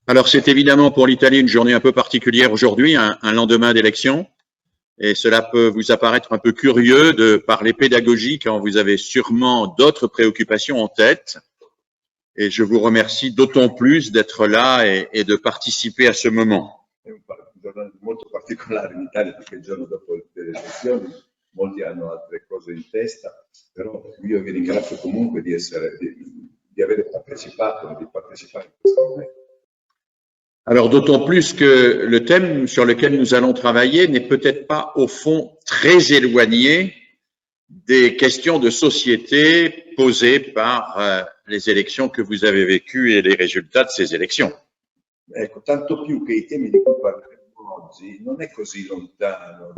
Alors, c'est évidemment pour l'Italie une journée un peu particulière aujourd'hui, un lendemain d'élection. Et cela peut vous apparaître un peu curieux de parler pédagogie quand vous avez sûrement d'autres préoccupations en tête. Et je vous remercie d'autant plus d'être là et de participer à ce moment. È un giorno molto particolare in Italia perché il giorno dopo le elezioni molti hanno altre cose in testa, però io vi ringrazio comunque di aver partecipato, di partecipare in questo momento. Alors, d'autant plus que le thème sur lequel nous allons travailler n'est peut-être pas, au fond, très éloigné des questions de société posées par les élections que vous avez vécues et les résultats de ces élections. Ecco, tanto più che i temi di cui parleremo oggi non è così lontano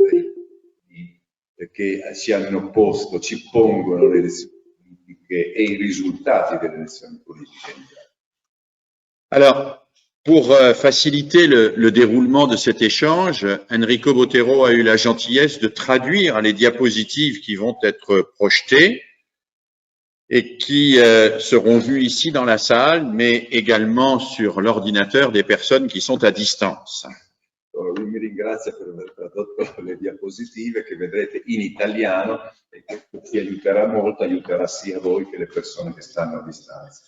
che si hanno posto, ci pongono le elezioni politiche e i risultati delle elezioni politiche. Alors, pour faciliter le déroulement de cet échange, Enrico Botero a eu la gentillesse de traduire les diapositives qui vont être projetées et qui seront vues ici dans la salle, mais également sur l'ordinateur des personnes qui sont à distance. Lui mi ringrazia per aver tradotto le diapositive che vedrete in italiano e che ci aiuterà molto, aiuterà sia voi che le persone che stanno a distanza.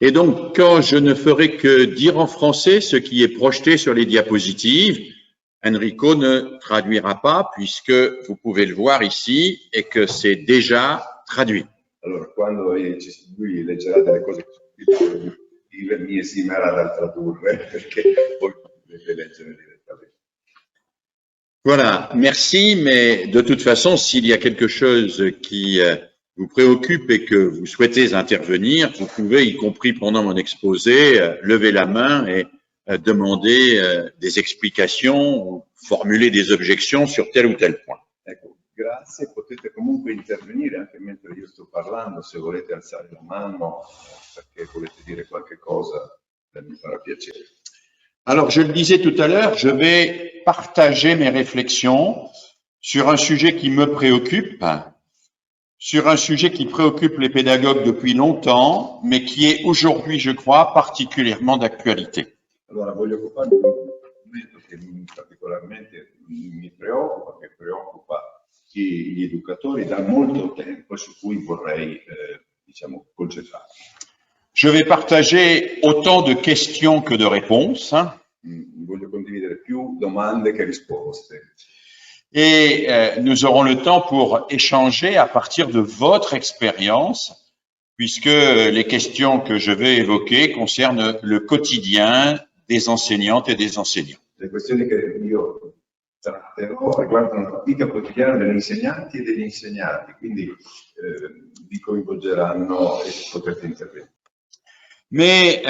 Et donc, quand je ne ferai que dire en français ce qui est projeté sur les diapositives, Enrico ne traduira pas puisque vous pouvez le voir ici et que c'est déjà traduit. Allora, quando lui leggerà delle cose che mi esimerà dal tradurre perché poi potete leggere direttamente. Voilà, merci, mais de toute façon, s'il y a quelque chose qui vous préoccupe et que vous souhaitez intervenir, vous pouvez, y compris pendant mon exposé, lever la main et demander des explications ou formuler des objections sur tel ou tel point. Ecco, grazie, potete comunque intervenire anche mentre io sto parlando, se volete alzare la mano perché volete dire qualche cosa, mi farà piacere. Alors, je le disais tout à l'heure, je vais partager mes réflexions sur un sujet qui me préoccupe, sur un sujet qui préoccupe les pédagogues depuis longtemps, mais qui est aujourd'hui, je crois, particulièrement d'actualité. Allora, voglio occuparmi di un argomento che particolarmente mi preoccupa, che preoccupa gli educatori da molto tempo e su cui vorrei, concentrarmi. Je vais partager autant de questions que de réponses. Voglio condividere più domande che risposte. Et nous aurons le temps pour échanger à partir de votre expérience, puisque les questions que je vais évoquer concernent le quotidien des enseignantes et des enseignants. Le questioni che io tratterò riguardano la vita quotidiana degli insegnanti e degli insegnanti, quindi vi coinvolgeranno e potrete intervenire. Mais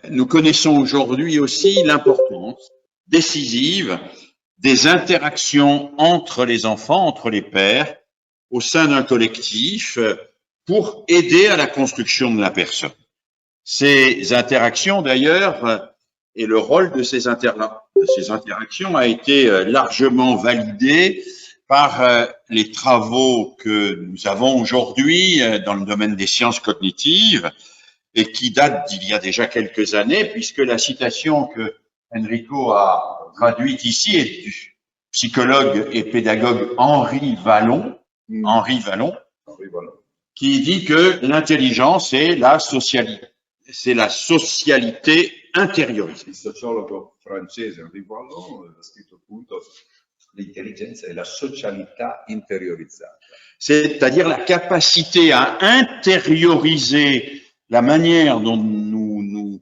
nous connaissons aujourd'hui aussi l'importance décisive des interactions entre les enfants, entre les pairs, au sein d'un collectif, pour aider à la construction de la personne. Ces interactions, d'ailleurs, et le rôle de ces interactions a été largement validé par les travaux que nous avons aujourd'hui dans le domaine des sciences cognitives et qui datent d'il y a déjà quelques années, puisque la citation que Enrico a traduite ici est du psychologue et pédagogue Henri Vallon, qui dit que l'intelligence est la socialité intériorisée. Il sociologo francese Henri Vallon ha scritto appunto l'intelligenza è la socialità interiorizzata. C'est-à-dire la capacité à intérioriser la manière dont nous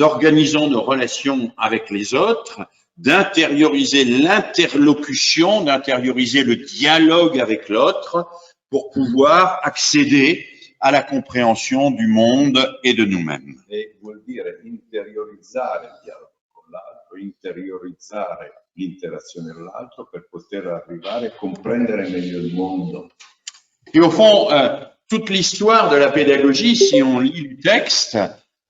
organisons nos relations avec les autres, d'intérioriser l'interlocution, d'intérioriser le dialogue avec l'autre pour pouvoir accéder à la compréhension du monde et de nous-mêmes. E vuol dire interiorizzare il dialogo con l'altro, interiorizzare l'interazione con l'altro per poter arrivare a comprendere meglio il mondo. Et au fond, toute l'histoire de la pédagogie, si on lit le texte,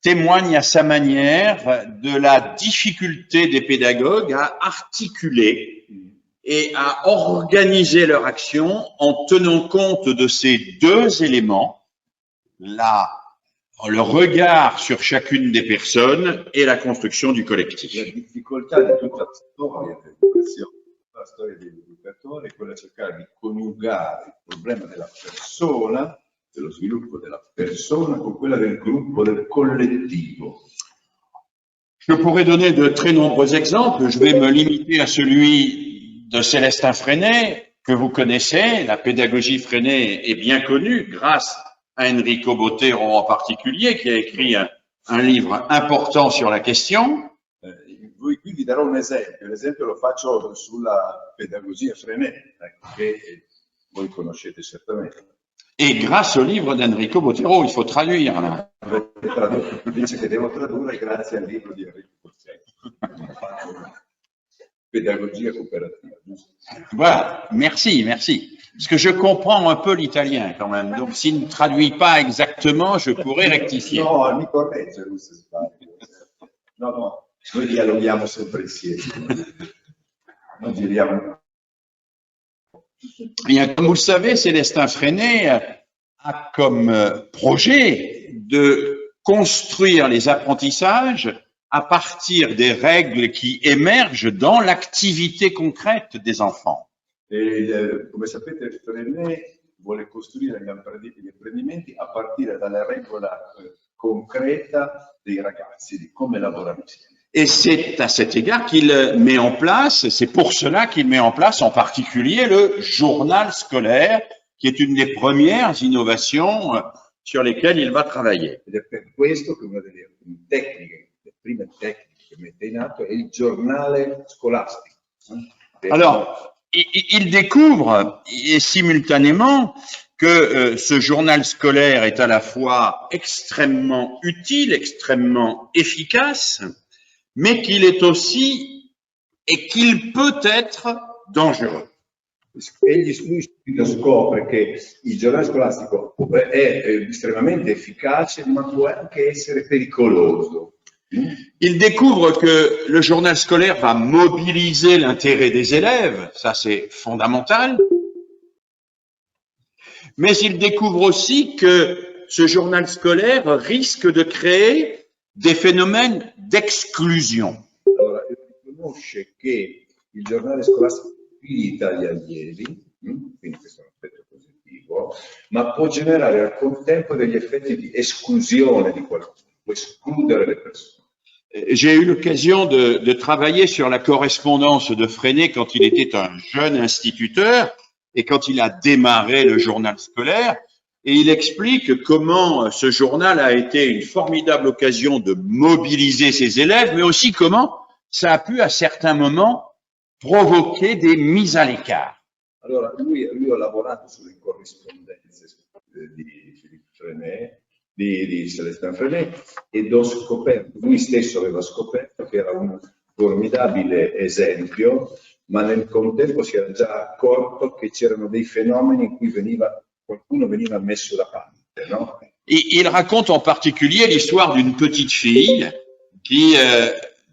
témoigne à sa manière de la difficulté des pédagogues à articuler et à organiser leur action en tenant compte de ces deux éléments, la le regard sur chacune des personnes et la construction du collectif. La difficoltà di tutta la storia dell'educatore è quella di cercare di coniugare il problema della persona, dello sviluppo della persona, con quella del gruppo, del collettivo. Je pourrais donner de très nombreux exemples. Je vais me limiter à celui de Célestin Freinet, que vous connaissez. La pédagogie Freinet est bien connue grâce à Enrico Botero en particulier, qui a écrit un livre important sur la question. Qui vi darò un esempio. L'esempio lo faccio sulla pedagogia Freinet, che voi conoscete certamente. Et grâce au livre d'Enrico Botero, il faut traduire là. Dice che devo tradurre grazie al libro di Enrico Botero. Pédagogie coopérative. Voilà, merci, merci. Parce que je comprends un peu l'italien quand même. Donc, s'il ne traduit pas exactement, je pourrais rectifier. No, mi corregge lui se sbaglio. No, noi dialoghiamo sempre insieme. Noi giriamo. Bien, comme vous le savez, Célestin Freinet a comme projet de construire les apprentissages à partir des règles qui émergent dans l'activité concrète des enfants. Come sapete, Freinet vuole costruire gli apprendimenti a partire dalla regola concreta dei ragazzi, di come lavorare insieme. Et c'est à cet égard qu'il met en place, c'est pour cela qu'il met en place en particulier le journal scolaire, qui est une des premières innovations sur lesquelles il va travailler. Ed è per questo che una delle tecniche, le prime tecniche che mette in atto è il giornale scolastico. Alors, il découvre et simultanément que ce journal scolaire est à la fois extrêmement utile, extrêmement efficace, mais qu'il est aussi et qu'il peut être dangereux. Egli subito scopre che il giornale scolastico è estremamente efficace, ma può anche essere pericoloso. Il découvre que le journal scolaire va mobiliser l'intérêt des élèves, ça c'est fondamental, mais il découvre aussi que ce journal scolaire risque de créer des phénomènes d'esclusion. Allora, riconosce che il giornale scolastico aiuta gli allievi, quindi questo è un aspetto positivo, ma può generare al contempo degli effetti di esclusione di qualcuno, può escludere le persone. J'ai eu l'occasion de travailler sur la correspondance de Freinet quand il était un jeune instituteur et quand il a démarré le journal scolaire. Et il explique comment ce journal a été une formidable occasion de mobiliser ses élèves, mais aussi comment ça a pu à certains moments provoquer des mises à l'écart. Allora, lui ha lavorato sulle corrispondenze di Philippe Freinet, di Célestin Freinet, ed ho scoperto, lui stesso aveva scoperto che era un formidabile esempio, ma nel contempo si era già accorto che c'erano dei fenomeni in cui qualcuno veniva messo da parte, no? Il raconte en particulier l'histoire d'une petite fille qui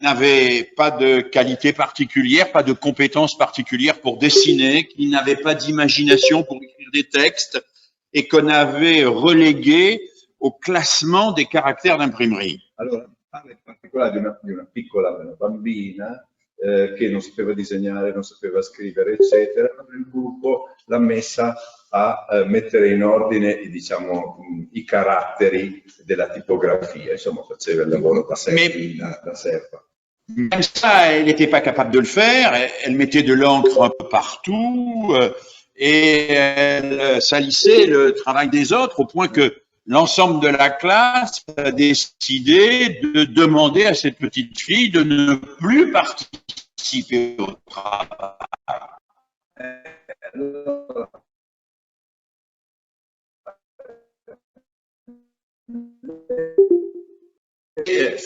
n'avait pas de qualité particulière, pas de compétences particulières pour dessiner, qui n'avait pas d'imagination pour écrire des textes et qu'on avait relégué au classement des caractères d'imprimerie. Allora, parla in particolare di una piccola bambina che non sapeva disegnare, non sapeva scrivere, eccetera. Il gruppo l'ha messa a mettere in ordine, diciamo, i caratteri della tipografia, insomma, faceva il lavoro da serva. Même ça, elle n'était pas capable de le faire. Elle mettait de l'encre un peu partout et elle salissait le travail des autres au point que l'ensemble de la classe a décidé de demander à cette petite fille de ne plus participer au travail.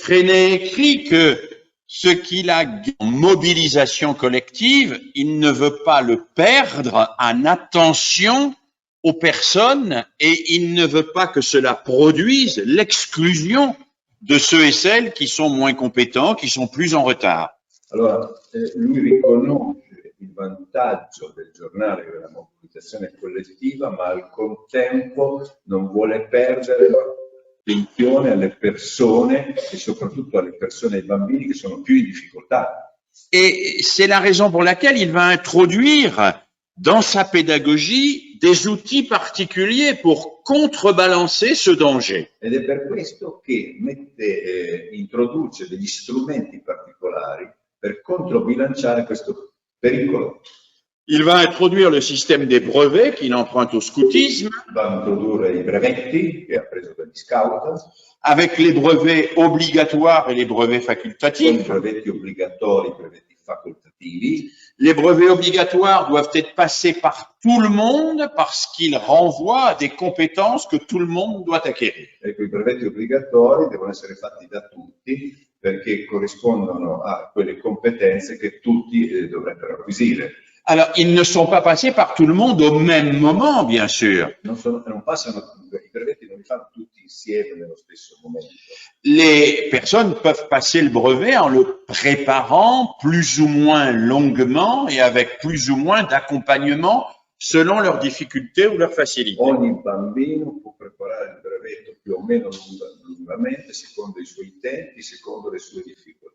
Freinet écrit que ce qu'il a en mobilisation collective, il ne veut pas le perdre en attention aux personnes et il ne veut pas que cela produise l'exclusion de ceux et celles qui sont moins compétents, qui sont plus en retard. Allora, lui riconosce il vantaggio del giornale della mobilitazione collettiva, ma al contempo non vuole perdere attenzione alle persone e soprattutto alle persone e ai bambini che sono più in difficoltà. Et c'est la raison pour laquelle il va introduire dans sa pédagogie des outils particuliers pour contrebalancer ce danger. Ed è per questo che introduce degli strumenti particolari per controbilanciare questo pericolo. Il va introduire le système des brevets qu'il emprunte au scoutisme, Va a introdurre i brevetti che ha preso dagli scout, avec les brevets obligatoires et les brevets con i facultatifs. brevetti obbligatori, i brevetti facoltativi. Les brevets obligatoires doivent être passés par tout le monde parce qu'ils renvoient à des compétences que tout le monde doit acquérir. Ecco, i brevetti obbligatori devono essere fatti da tutti perché corrispondono a quelle competenze che tutti dovrebbero acquisire. Alors, ils ne sont pas passés par tout le monde au même moment, bien sûr. Non passano, i brevetti non li fanno tutti insieme nello stesso momento. Les personnes peuvent passer le brevet en le préparant plus ou moins longuement et avec plus ou moins d'accompagnement selon leurs difficultés ou leurs facilités. Ogni bambino può preparare il brevetto più o meno lungamente, secondo i suoi tempi, secondo le sue difficoltà.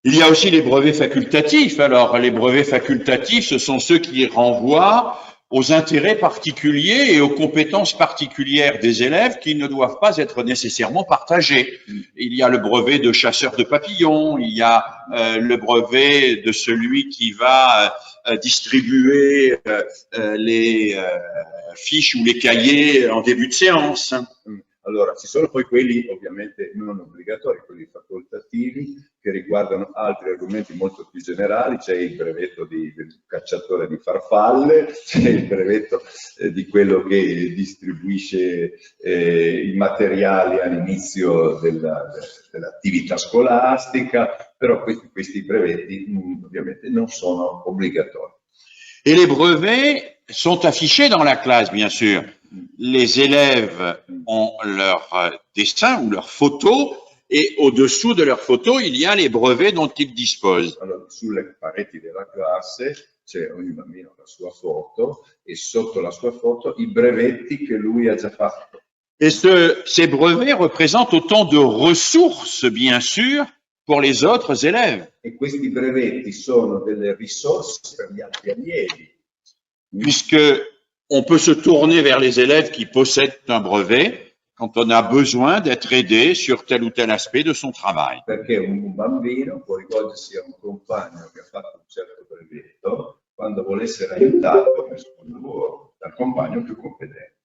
Il y a aussi les brevets facultatifs. Alors, les brevets facultatifs, ce sont ceux qui renvoient aux intérêts particuliers et aux compétences particulières des élèves qui ne doivent pas être nécessairement partagés. Il y a le brevet de chasseur de papillons, il y a le brevet de celui qui va distribuer les fiches ou les cahiers en début de séance. Allora, ci sono poi quelli ovviamente non obbligatori, quelli facoltativi, che riguardano altri argomenti molto più generali. C'è il brevetto del cacciatore di farfalle, c'è il brevetto di quello che distribuisce i materiali all'inizio dell'attività scolastica, però questi brevetti ovviamente non sono obbligatori. Et les brevets sont affichés dans la classe, bien sûr. Les élèves ont leur dessin ou leur photo et au-dessous de leur photo, il y a les brevets dont ils disposent. Allora, sulle pareti della classe c'è ogni bambino la sua foto e sotto la sua foto i brevetti che lui ha già fatto. Et ces brevets représentent autant de ressources, bien sûr, pour les autres élèves. E questi brevetti sono delle risorse per gli altri allievi. Puisque on peut se tourner vers les élèves qui possèdent un brevet quand on a besoin d'être aidé sur tel ou tel aspect de son travail. Perché un bambino può rivolgersi a un compagno che ha fatto un certo brevetto quando vuole essere aiutato nel suo lavoro dal compagno più competente.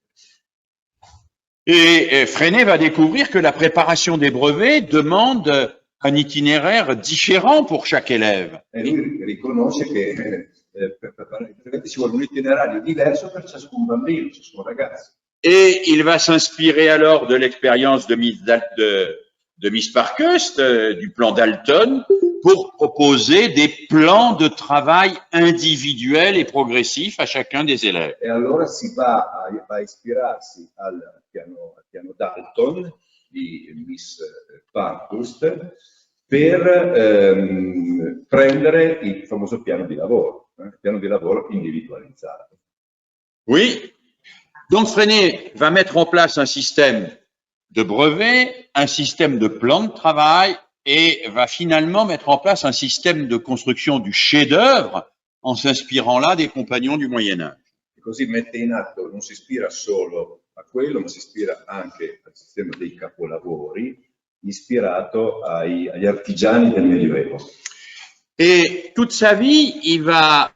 Et Freinet va découvrir que la préparation des brevets demande un itinéraire différent pour chaque élève. E lui riconosce che per preparare i brevetti ci vuole un itinerario diverso per ciascun bambino, ciascun ragazzo. Et il va s'inspirer alors de l'expérience de Miss Parkhurst, du plan Dalton, pour proposer des plans de travail individuels et progressifs à chacun des élèves. E allora si va a ispirarsi al piano Dalton di Miss Parkhurst per prendere il famoso piano di lavoro individualizzato. Oui. Donc Freinet va mettre en place un système de brevets, un système de plan de travail et va finalement mettre en place un système de construction du chef-d'œuvre en s'inspirant là des compagnons du Moyen-Âge. E così mette in atto, non si ispira solo a quello, ma si ispira anche al sistema dei capolavori, ispirato agli artigiani del Medioevo. Et toute sa vie, il va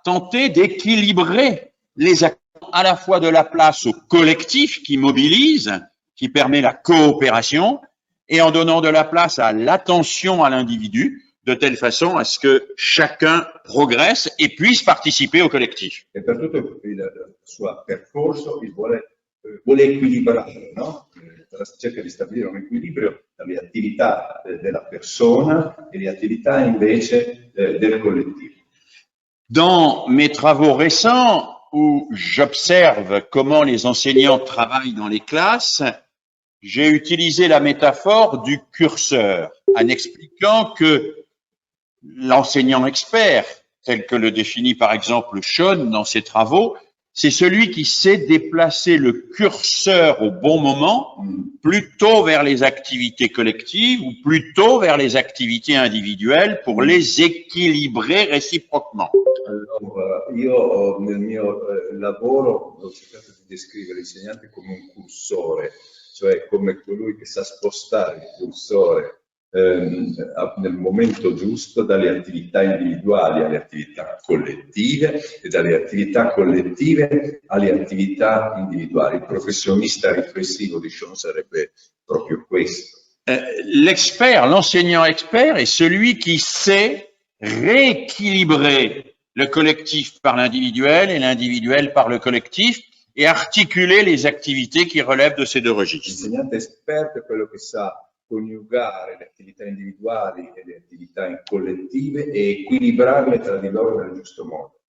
tenter d'équilibrer les actions à la fois de la place au collectif qui mobilise, qui permet la coopération, et en donnant de la place à l'attention à l'individu, de telle façon à ce que chacun progresse et puisse participer au collectif. E per tutto il suo percorso vuole equilibrare, no? Cerca di stabilire un equilibrio tra le attività della persona e le attività invece del collettivo. Dans mes travaux récents, où j'observe comment les enseignants travaillent dans les classes, j'ai utilisé la métaphore du curseur en expliquant que l'enseignant expert, tel que le définit par exemple Schoen dans ses travaux, c'est celui qui sait déplacer le curseur au bon moment, plutôt vers les activités collectives ou plutôt vers les activités individuelles pour les équilibrer réciproquement. Allora, io nel mio lavoro ho cercato di descrivere l'insegnante come un cursore, cioè come colui che sa spostare il cursore nel momento giusto dalle attività individuali alle attività collettive e dalle attività collettive alle attività individuali. Il professionista riflessivo di Sean sarebbe proprio questo. L'expert, l'enseignant expert est celui qui sait rééquilibrer le collectif par l'individuel et l'individuel par le collectif et articuler les activités qui relèvent de ces deux registres. L'insegnante esperto è quello che sa coniugare le attività individuali e le attività collettive e equilibrarle tra di loro nel giusto modo.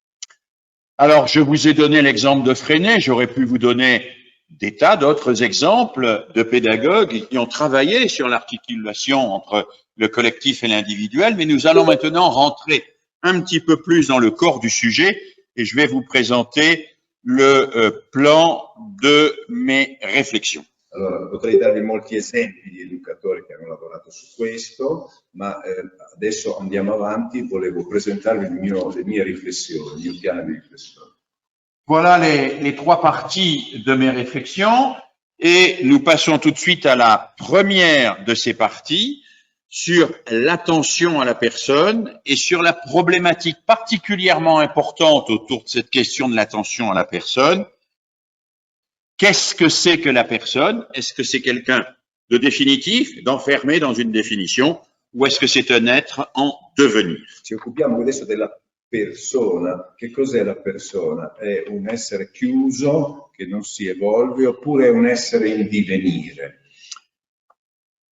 Alors, je vous ai donné l'exemple de Freinet, j'aurais pu vous donner des tas d'autres exemples de pédagogues qui ont travaillé sur l'articulation entre le collectif et l'individuel, mais nous allons maintenant rentrer un petit peu plus dans le corps du sujet et je vais vous présenter le plan de mes réflexions. Allora, potrei darvi molti esempi di educatori che hanno lavorato su questo, ma adesso andiamo avanti, volevo presentarvi le mie riflessioni, il mio piano di riflessione. Voilà les trois parties de mes réflexions et nous passons tout de suite à la première de ces parties sur l'attention à la personne et sur la problématique particulièrement importante autour de cette question de l'attention à la personne. Qu'est-ce que c'est que la personne? Est-ce que c'est quelqu'un de définitif, d'enfermé dans une définition, ou est-ce que c'est un être en devenir? Ci occupiamo adesso della persona. Che cos'è la persona? È un essere chiuso che non si evolve oppure è un essere in divenire?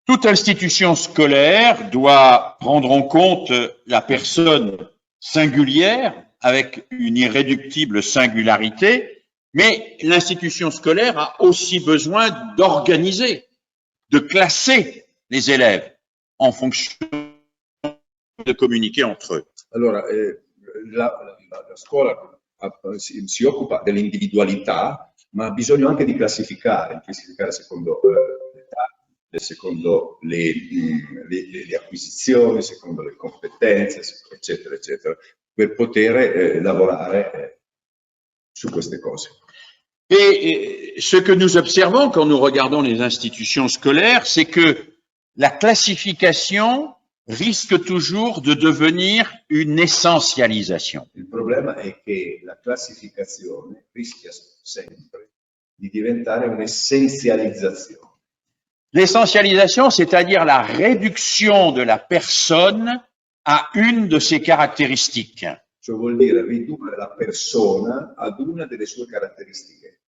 Toute institution scolaire doit prendre en compte la personne singulière avec une irréductible singularité. Mais l'institution scolaire a aussi besoin d'organiser, de classer les élèves en fonction de communiquer entre eux. Allora, la scuola si occupa dell'individualità, ma ha bisogno anche di classificare secondo l'età, secondo le acquisizioni, secondo le competenze, eccetera, eccetera, per poter lavorare su queste cose. Et ce que nous observons quand nous regardons les institutions scolaires, c'est que la classification risque toujours de devenir une essentialisation. Il problema è che la classificazione rischia sempre di diventare un'essenzializzazione. L'essentialisation, c'est-à-dire la réduction de la personne à une de ses caractéristiques. Cioè vuol dire ridurre la persona ad una delle sue caratteristiche.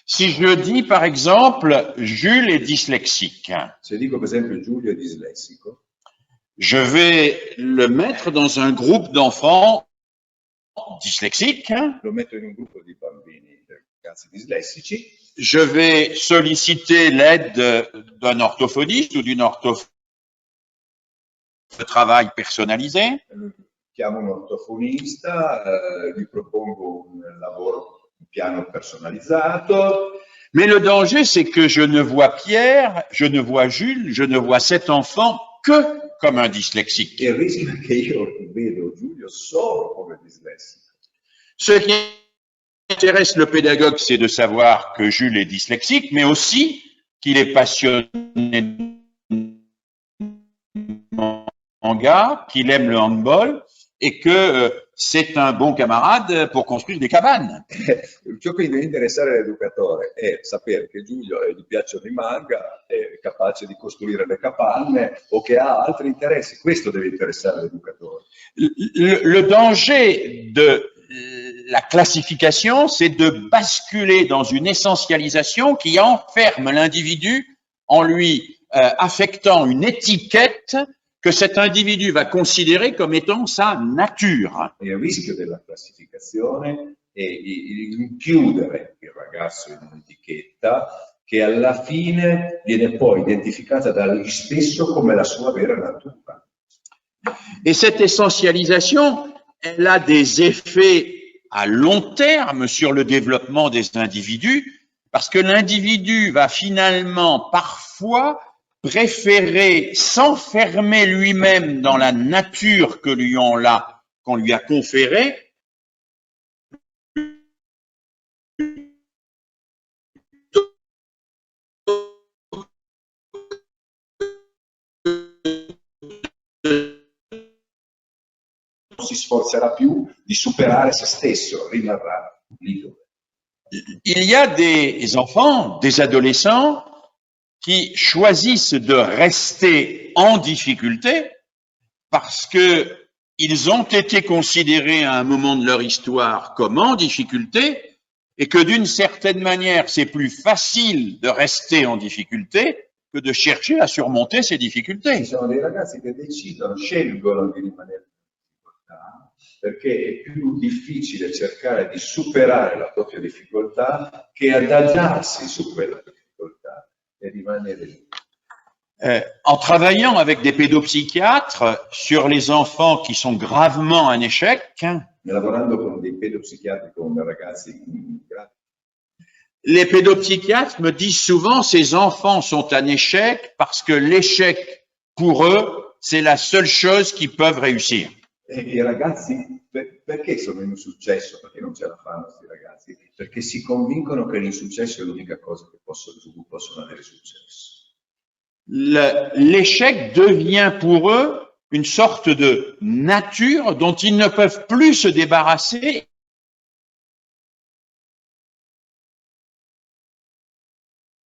Si je dis par exemple, Jules est dyslexique. Se dico per esempio Giulio è dislessico, je vais le mettre dans un groupe d'enfants dyslexiques. Lo metto in un gruppo di bambini, ragazzi dislessici. Je vais solliciter l'aide d'un orthophoniste ou d'une orthophoniste de travail personnalisé. Chiamo un ortofonista, gli propongo un lavoro, un piano personalizzato. Mais le danger, c'est que je ne vois Pierre, je ne vois Jules, je ne vois cet enfant que comme un dyslexique. E il rischio è che io vedo Giulio solo come dislessico. Ce qui intéresse le pédagogue, c'est de savoir que Jules est dyslexique, mais aussi qu'il est passionné de manga, qu'il aime le handball et que c'est un bon camarade pour construire des cabanes. Ciò che deve interessare l'educatore è sapere che Giulio gli piacciono i manga, è capace di costruire le capanne o che ha altri interessi. Questo deve interessare l'educatore. Le danger de la classification, c'est de basculer dans une essentialisation qui enferme l'individu en lui affectant une étiquette que cet individu va considérer comme étant sa nature. Il rischio della classificazione è chiudere il ragazzo in un'etichetta che alla fine viene poi identificata da lui stesso come la sua vera natura. Et cette essentialisation, elle a des effets à long terme sur le développement des individus, parce que l'individu va finalement parfois préférer s'enfermer lui-même dans la nature qu'on lui a conférée, si sforzerà più di superare se stesso, rimarrà lì dove. Il y a des enfants, des adolescents qui choisissent de rester en difficulté parce que ils ont été considérés à un moment de leur histoire comme en difficulté et que d'une certaine manière, c'est plus facile de rester en difficulté que de chercher à surmonter ces difficultés. Ci sono dei ragazzi che scelgono di rimanere in difficoltà perché è più difficile cercare di superare la propria difficoltà che adagiarsi su quella difficoltà e rimanere lì. En travaillant avec des pédopsychiatres sur les enfants qui sont gravement en échec, Lavorando con dei pedopsichiatri, con ragazzi gravi, les pédopsychiatres me disent souvent ces enfants sont en échec parce que l'échec pour eux, c'est la seule chose qu'ils peuvent réussir. e i ragazzi perché sono in insuccesso? Perché non ce la fanno questi ragazzi? Perché si convincono che l'insuccesso è l'unica cosa su cui possono avere successo. L'échec devient pour eux une sorte de nature dont ils ne peuvent plus se débarrasser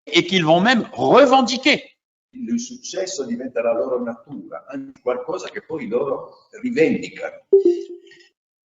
et qu'ils vont même revendiquer. L'insuccesso diventa la loro natura, anzi qualcosa che poi loro rivendicano.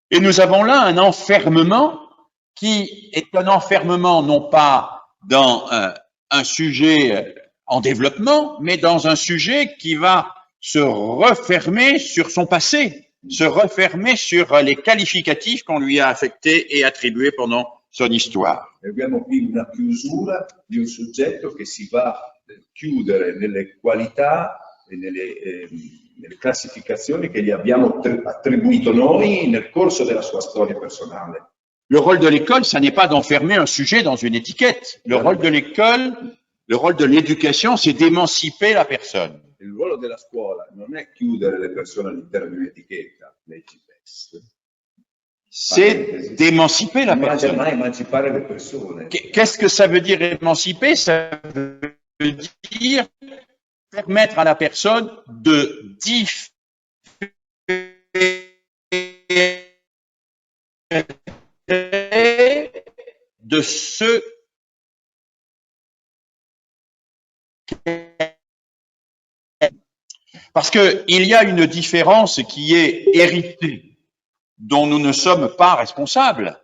Et nous avons là un enfermement qui est un enfermement non pas dans un sujet en développement, mais dans un sujet qui va se refermer sur son passé, se refermer sur les qualificatifs qu'on lui a affectés et attribués pendant son histoire. Abbiamo qui una chiusura di un soggetto che si va a chiudere nelle qualità e nelle classificazioni che gli abbiamo attribuito noi nel corso della sua storia personale. Le rôle de l'école, ça n'est pas d'enfermer un sujet dans une étiquette. Le rôle de l'école, le rôle de l'éducation, c'est d'émanciper la personne. Il ruolo della scuola non è chiudere le persone all'interno di un'etichetta, c'est d'émanciper la personne. Ma emancipare le persone. Qu'est-ce que ça veut dire émanciper? Ça veut dire permettre à la personne de de ce parce qu'il y a une différence qui est héritée, dont nous ne sommes pas responsables.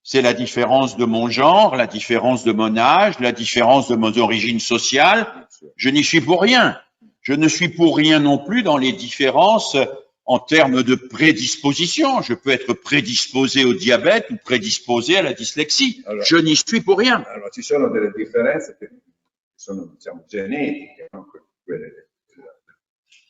C'est la différence de mon genre, la différence de mon âge, la différence de mon origine sociale. Je n'y suis pour rien. Je ne suis pour rien non plus dans les différences en termes de prédisposition. Je peux être prédisposé au diabète ou prédisposé à la dyslexie. Alors, je n'y suis pour rien. Alors, ci sono delle differenze che sono, diciamo, genetiche, no? Quelle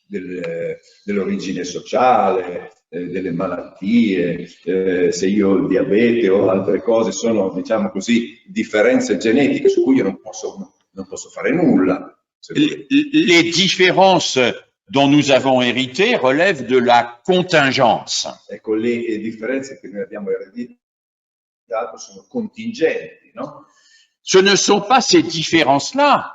dell'origine sociale, delle malattie, se io ho il diabete o altre cose, sono, diciamo così, differenze genetiche su cui io non posso fare nulla. Les différences dont nous avons hérité relèvent de la contingence. Ecco, le differenze che noi abbiamo ereditato sono contingenti, no? Ce ne sont pas ces différences-là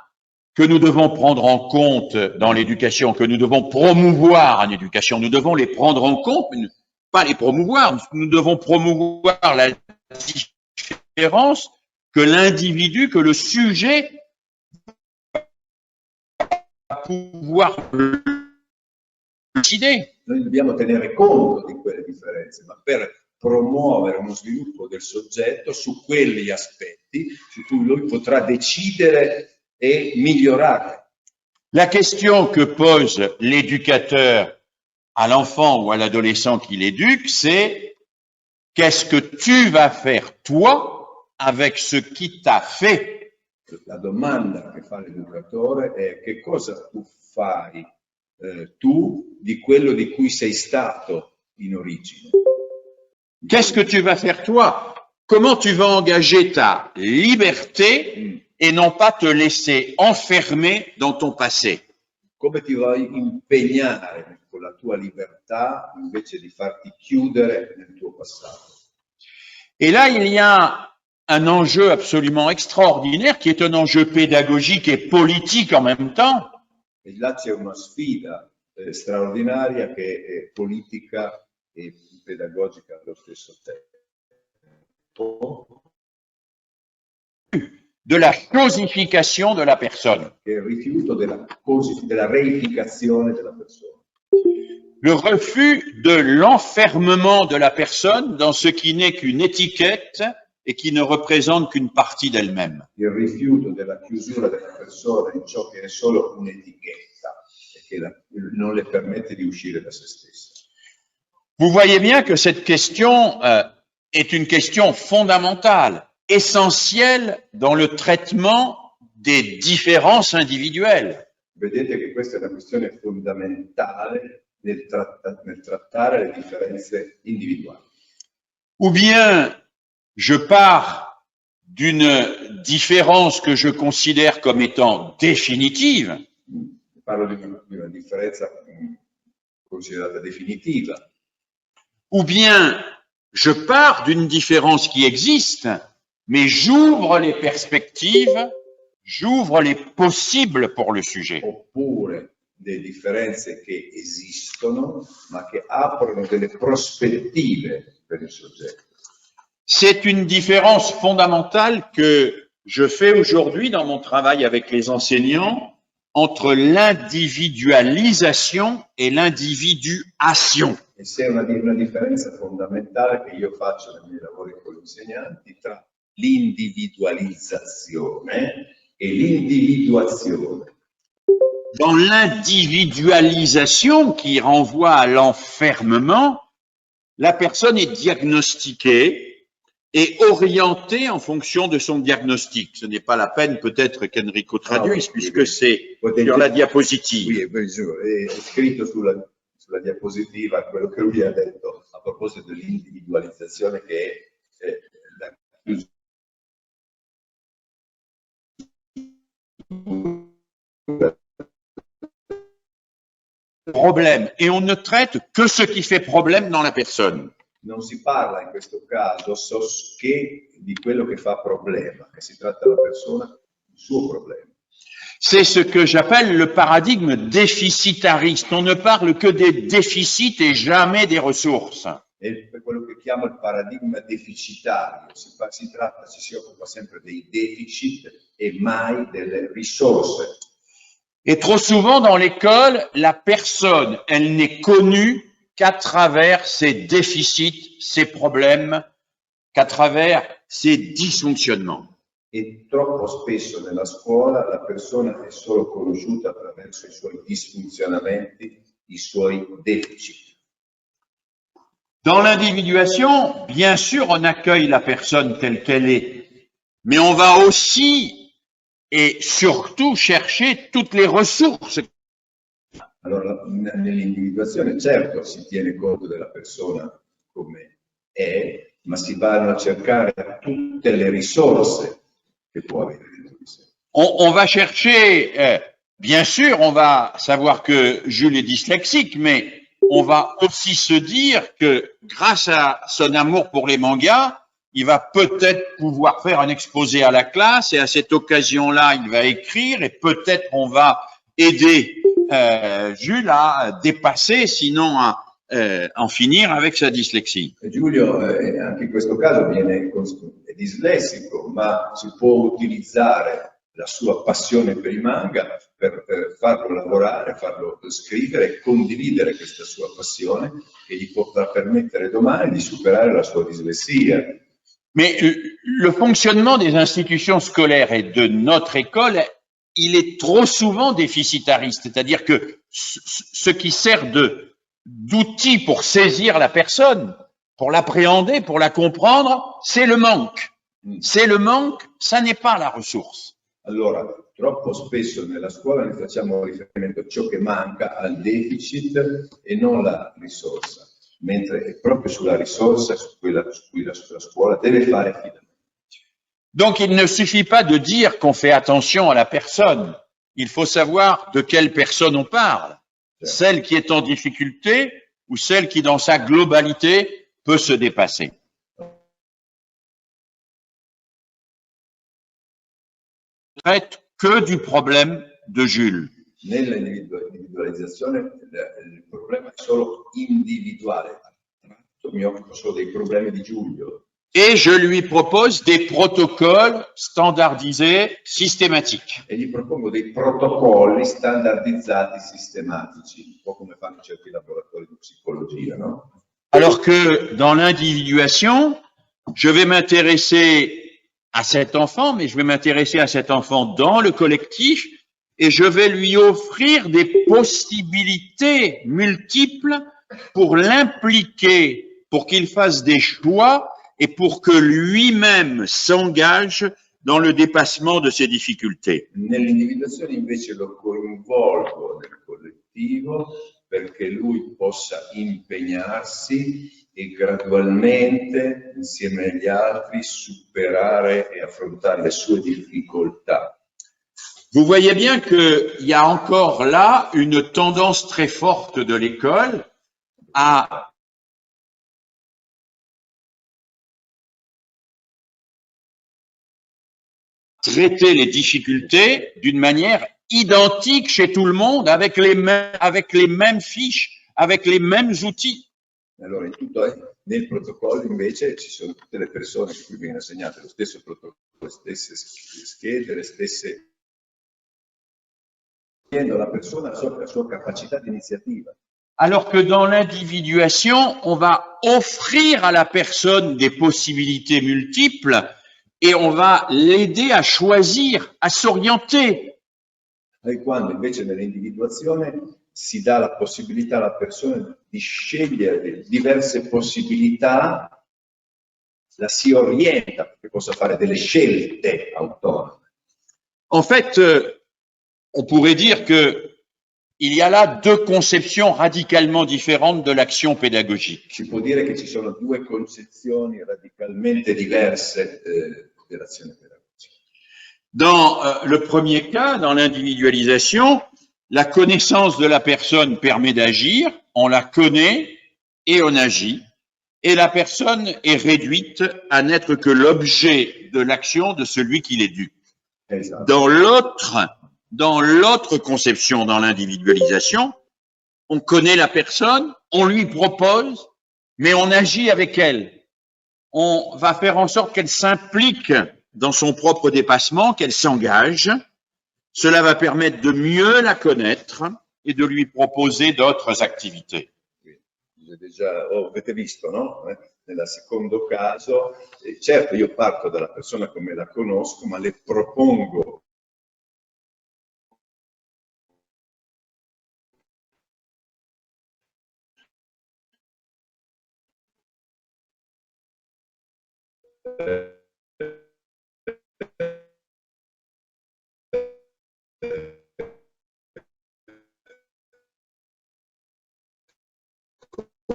que nous devons prendre en compte dans l'éducation, que nous devons promouvoir en éducation. Nous devons les prendre en compte, mais pas les promouvoir. Nous devons promouvoir la différence que l'individu, que le sujet va pouvoir décider. Noi dobbiamo tenere conto di quelle differenze, ma per promuovere uno sviluppo del soggetto su quegli aspetti su cui lui potrà decidere et migliorare. La question que pose l'éducateur à l'enfant ou à l'adolescent qu'il éduque, c'est qu'est-ce que tu vas faire toi avec ce qui t'a fait? La domanda che fa l'educatore è che cosa tu fai tu di quello di cui sei stato in origine. Qu'est-ce que tu vas faire toi? Comment tu vas engager ta liberté et non pas te laisser enfermer dans ton passé? Come ti vuoi impegnare con la tua libertà invece di farti chiudere nel tuo passato? Et là, il y a un enjeu absolument extraordinaire qui est un enjeu pédagogique et politique en même temps. E là c'è una sfida straordinaria che è politica e pedagogica allo stesso tempo. De la chosification de la personne. Che è il rifiuto della reificazione della persona. Le refus de l'enfermement de la personne dans ce qui n'est qu'une étiquette et qui ne représente qu'une partie d'elle-même. Il rifiuto della chiusura della persona in ciò che è solo un'etichetta e che non le permette di uscire da se stessa. Vous voyez bien que cette question est une question fondamentale, essentielle dans le traitement des différences individuelles. Vedete che questa è una questione fondamentale nel trattare le differenze individuali. Ou bien je pars d'une différence que je considère comme étant définitive. Parlo di una differenza considerata definitiva. Ou bien je pars d'une différence qui existe, mais j'ouvre les perspectives, j'ouvre les possibles pour le sujet. Oppure delle differenze che esistono, ma che aprono delle prospettive per il soggetto. C'est une différence fondamentale que je fais aujourd'hui dans mon travail avec les enseignants entre l'individualisation et l'individuation. E se è una differenza fondamentale che io faccio nei miei lavori con gli insegnanti tra l'individualizzazione e l'individuazione. Dans l'individualisation qui renvoie à l'enfermement, la personne est diagnostiquée et orientée en fonction de son diagnostic. Ce n'est pas la peine peut-être qu'Enrico traduise puisque c'est sur la diapositive. Oui, è scritto sulla diapositiva quello che lui ha detto a proposito dell'individualizzazione che è la chiusura. Problème. Et on ne traite que ce qui fait problème dans la personne. Non si parla in questo caso che di quello che fa problema, che si tratta della persona, il suo problema. C'est ce que j'appelle le paradigme déficitariste. On ne parle que des déficits et jamais des ressources. È quello che chiamo il paradigma deficitario. Si occupa sempre dei deficit e mai delle risorse. Et trop souvent dans l'école, la personne, elle n'est connue qu'à travers ses déficits, ses problèmes, qu'à travers ses dysfonctionnements. E troppo spesso nella scuola la persona è solo conosciuta attraverso i suoi disfunzionamenti, i suoi deficit. Dans l'individuation, bien sûr, on accueille la personne telle qu'elle est, mais on va aussi et surtout chercher toutes les ressources. Allora, nell'individuazione, certo, si tiene conto della persona come è, ma si vanno a cercare tutte le risorse che può avere dentro di sé. On va chercher, bien sûr, on va savoir que Jules est dyslexique, mais on va aussi se dire que grâce à son amour pour les mangas, il va peut-être pouvoir faire un exposé à la classe et à cette occasion-là, il va écrire et peut-être on va aider Jules a dépasser, sinon a en finir avec sa dyslexie. Giulio, anche in questo caso è dislessico, ma si può utilizzare la sua passione per i manga per farlo lavorare, farlo scrivere e condividere questa sua passione che gli potrà permettere domani di superare la sua dislessia. Mais le fonctionnement des institutions scolaires et de notre école, il est trop souvent déficitariste, c'est-à-dire que ce qui sert d'outil pour saisir la personne, pour l'appréhender, pour la comprendre, c'est le manque. C'est le manque, ça n'est pas la ressource. Allora, troppo spesso nella scuola ne facciamo riferimento a ciò che manca, al deficit e non la risorsa. mentre è proprio sulla risorsa su cui la scuola deve fare affidamento. Donc, il ne suffit pas de dire qu'on fait attention à la personne. Il faut savoir de quelle personne on parle. Celle qui est en difficulté ou celle qui, dans sa globalité, peut se dépasser. Ne traite que du problème de Jules. Nell'individualizzazione il problema è solo individuale. Mi occupo solo dei problemi di Giulio. Et je lui propose des protocoles standardisés systématiques. E gli propongo dei protocolli standardizzati sistematici, un po' come fanno certi laboratori di psicologia, no? Alors que dans l'individuation, je vais m'intéresser à cet enfant, mais je vais m'intéresser à cet enfant dans le collectif et je vais lui offrir des possibilités multiples pour l'impliquer, pour qu'il fasse des choix et pour que lui-même s'engage dans le dépassement de ses difficultés. Nell'individuazione invece lo coinvolgo nel collettivo perché lui possa impegnarsi e gradualmente, insieme agli altri, superare e affrontare le sue difficoltà. Vous voyez bien qu'il y a encore là une tendance très forte de l'école à traiter les difficultés d'une manière identique chez tout le monde, avec les mêmes fiches, avec les mêmes outils. Allora, in tutto, nel protocollo invece ci sono tutte le persone a cui viene assegnato lo stesso protocollo, le stesse schede, le stesse... La persona la sua capacità di iniziativa. Alors que dans l'individuation, on va offrir à la personne des possibilités multiples et on va l'aider à choisir, à s'orienter. E quando invece nell'individuazione si dà la possibilità alla persona di scegliere diverse possibilità, la si orienta perché possa fare delle scelte autonome. En fait, on pourrait dire que il y a là deux conceptions radicalement différentes de l'action pédagogique. Si può dire che ci sono due concezioni radicalmente diverse dell'azione pedagogica. Dans le premier cas, dans l'individualisation, la connaissance de la personne permet d'agir, on la connaît et on agit, et la personne est réduite à n'être que l'objet de l'action de celui qui l'éduque. Esatto. Dans l'autre conception, dans l'individualisation, on connaît la personne, on lui propose, mais on agit avec elle. On va faire en sorte qu'elle s'implique dans son propre dépassement, qu'elle s'engage. Cela va permettre de mieux la connaître et de lui proposer d'autres activités. Avete visto, no? Nel secondo caso, certo io parto dalla persona come la conosco, ma le propongo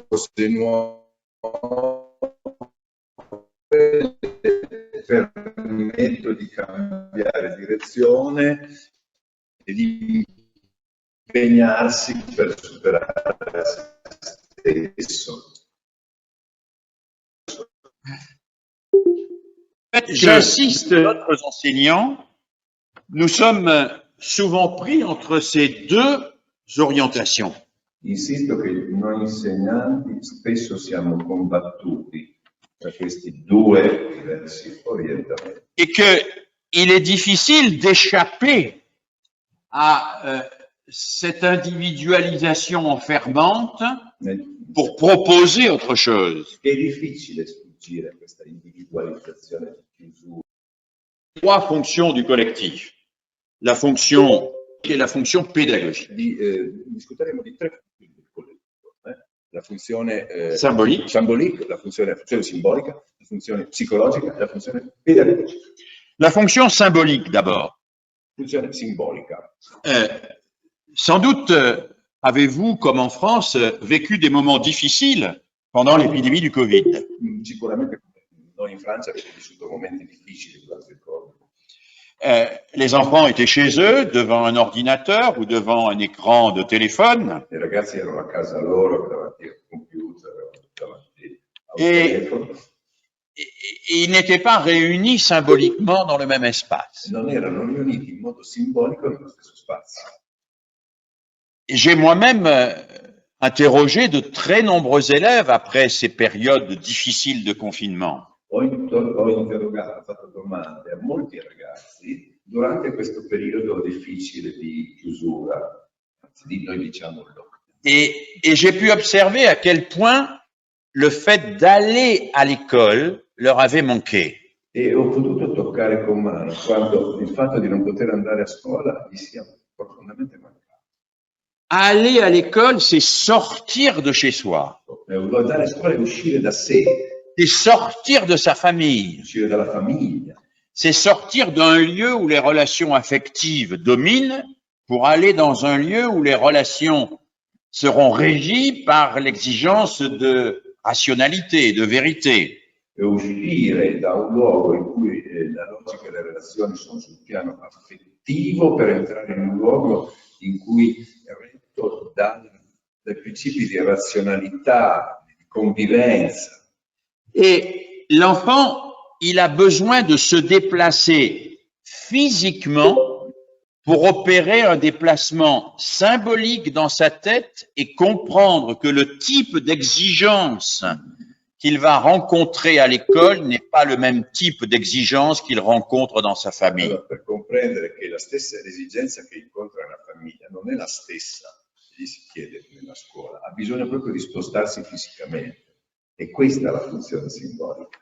cose nuove, permetto di cambiare direzione e di impegnarsi per superare se stesso. J'insiste, d'autres enseignants, nous sommes souvent pris entre ces deux orientations. Insisto che noi insegnanti spesso siamo combattuti tra questi due diversi orientamenti. Et qu'il est difficile d'échapper à cette individualisation enfermante pour proposer autre chose. È difficile sfuggire a questa individualizzazione di chiusura. Trois fonctions du collectif. La fonction et la fonction pédagogique. Discuteremo di tre funzioni del collettivo. La funzione symbolique, la funzione simbolica, la funzione psicologica e la funzione pedagogica. La fonction symbolique d'abord. Funzione simbolica. Sans doute avez-vous, comme en France, vécu des moments difficiles pendant l'épidémie du Covid. Sicuramente noi in Francia abbiamo vissuto momenti difficili durante il Covid. Les enfants étaient chez eux, devant un ordinateur ou devant un écran de téléphone. I ragazzi erano a casa loro, davanti al computer, davanti al Et- telefono. Et ils n'étaient pas réunis symboliquement dans le même espace. Non erano riuniti in modo simbolico nello stesso spazio. Et j'ai moi-même interrogé de très nombreux élèves après ces périodes difficiles de confinement. Ho interrogato, ho fatto domande a molti ragazzi durante questo periodo difficile di chiusura, anzi noi diciamo il lockdown. Et j'ai pu observer à quel point le fait d'aller à l'école leur avait manqué. E ho potuto toccare con mano quando il fatto di non poter andare a scuola gli sia profondamente mancato. Aller à l'école, c'est sortir de chez soi, Andare a scuola è uscire da sé, c'est sortir de sa famille, uscire dalla famiglia, c'est sortir d'un lieu où les relations affectives dominent pour aller dans un lieu où les relations seront régies par l'exigence de rationalité, de vérité. e uscire da un luogo in cui la logica delle relazioni sono sul piano affettivo per entrare in un luogo in cui è retto dai principi di razionalità, di convivenza. Et l'enfant, il a besoin de se déplacer physiquement pour opérer un déplacement symbolique dans sa tête et comprendre que le type d'exigence qu'il va rencontrer à l'école n'est pas le même type d'exigence qu'il rencontre dans sa famille. Allora, per comprendere che la stessa esigenza che incontra nella famiglia non è la stessa che gli si chiede nella scuola, ha bisogno proprio di spostarsi fisicamente. E questa è la funzione simbolica.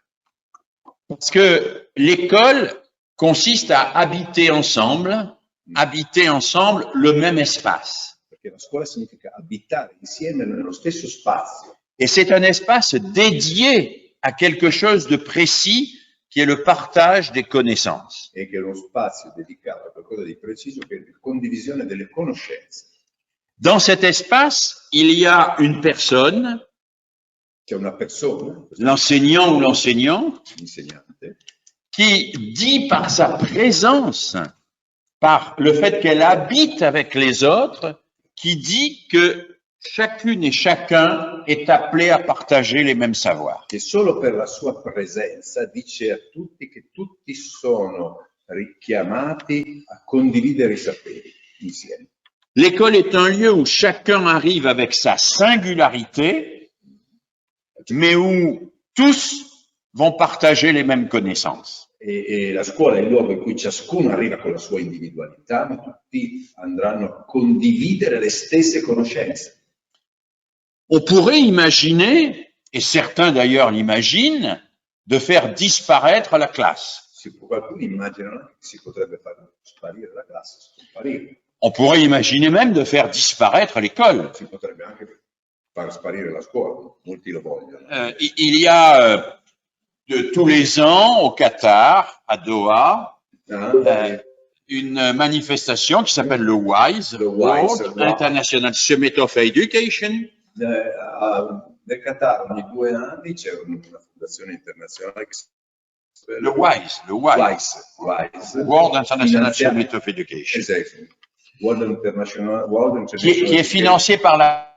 Parce que l'école consiste à habiter ensemble le même espace. Perché la scuola significa abitare insieme nello stesso spazio. Et c'est un espace dédié à quelque chose de précis qui est le partage des connaissances. E che è uno spazio dedicato a qualcosa di preciso che è la condivisione delle conoscenze. Dans cet espace, il y a une personne, C'è una persona, l'enseignant ou l'enseignante, l'insegnante, qui dit par sa présence, par le fait qu'elle habite avec les autres, qui dit que chacune et chacun est appelé à partager les mêmes savoirs. che solo per la sua presenza dice a tutti che tutti sono richiamati a condividere i saperi insieme. L'école est un lieu où chacun arrive avec sa singularité, mais où tous vont partager les mêmes connaissances. E la scuola è il luogo in cui ciascuno arriva con la sua individualità, ma tutti andranno a condividere le stesse conoscenze. On pourrait imaginer, et certains d'ailleurs l'imaginent, de faire disparaître la classe. Qualcuno immaginano che si potrebbe far sparire la classe, scomparire. On pourrait imaginer même de faire disparaître l'école. Si potrebbe anche far sparire la scuola, molti lo vogliono. Il y a tous les ans au Qatar, à Doha, une manifestation qui s'appelle le WISE, World International Summit of Education. Nel Qatar ogni 2 anni c'è una fondazione internazionale che si Le WISE. World International Summit of Education. Esatto. Qui est financé par la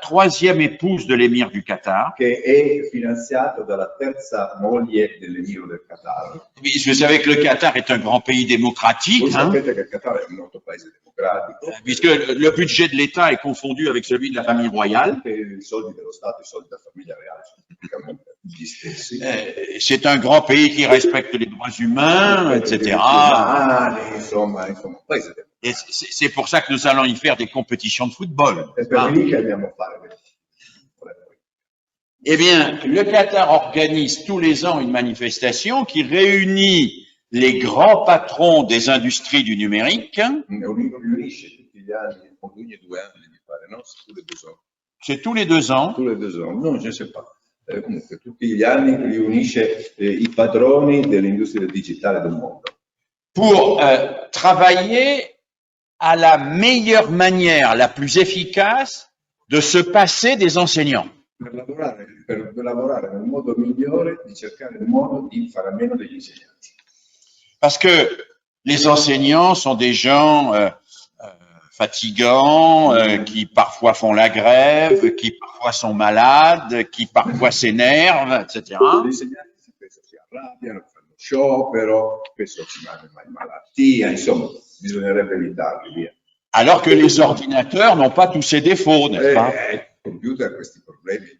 troisième épouse de l'émir du Qatar. Che è finanziato dalla terza moglie dell'emiro del Qatar. Vous savez que le Qatar est un grand pays démocratique. Voi sapete che il Qatar è un noto paese democratico. Puisque le budget de l'État est confondu avec celui de la famille royale. I soldi dello Stato e i soldi della famiglia reale sono praticamente gli stessi. C'est un grand pays qui respecte les droits humains, etc. Insomma, un paese democratico. Et c'est pour ça que nous allons y faire des compétitions de football. È per lì che andiamo a fare. Eh bien, le Qatar organise tous les ans une manifestation qui réunit les grands patrons des industries du numérique. Riunisce tutti gli anni, ogni 2 anni mi pare, no? C'est tous les 2 ans. Tous les 2 ans, non, je ne sais pas. Comunque, tutti gli anni riunisce i padroni dell'industria digitale del mondo. Pour travailler à la meilleure manière, la plus efficace, de se passer des enseignants. per lavorare nel modo migliore, di cercare il modo di fare a meno degli insegnanti. Parce que les enseignants sont des gens fatigants, qui parfois font la grève, qui parfois sont malades, qui parfois s'énervent, etc. Gli insegnanti spesso si arrabbiano, fanno sciopero, spesso si vanno in malattia, insomma, bisognerebbe evitarli, via. Alors que les ordinateurs n'ont pas tous ces défauts, n'est-ce pas? Il computer ha questi problemi.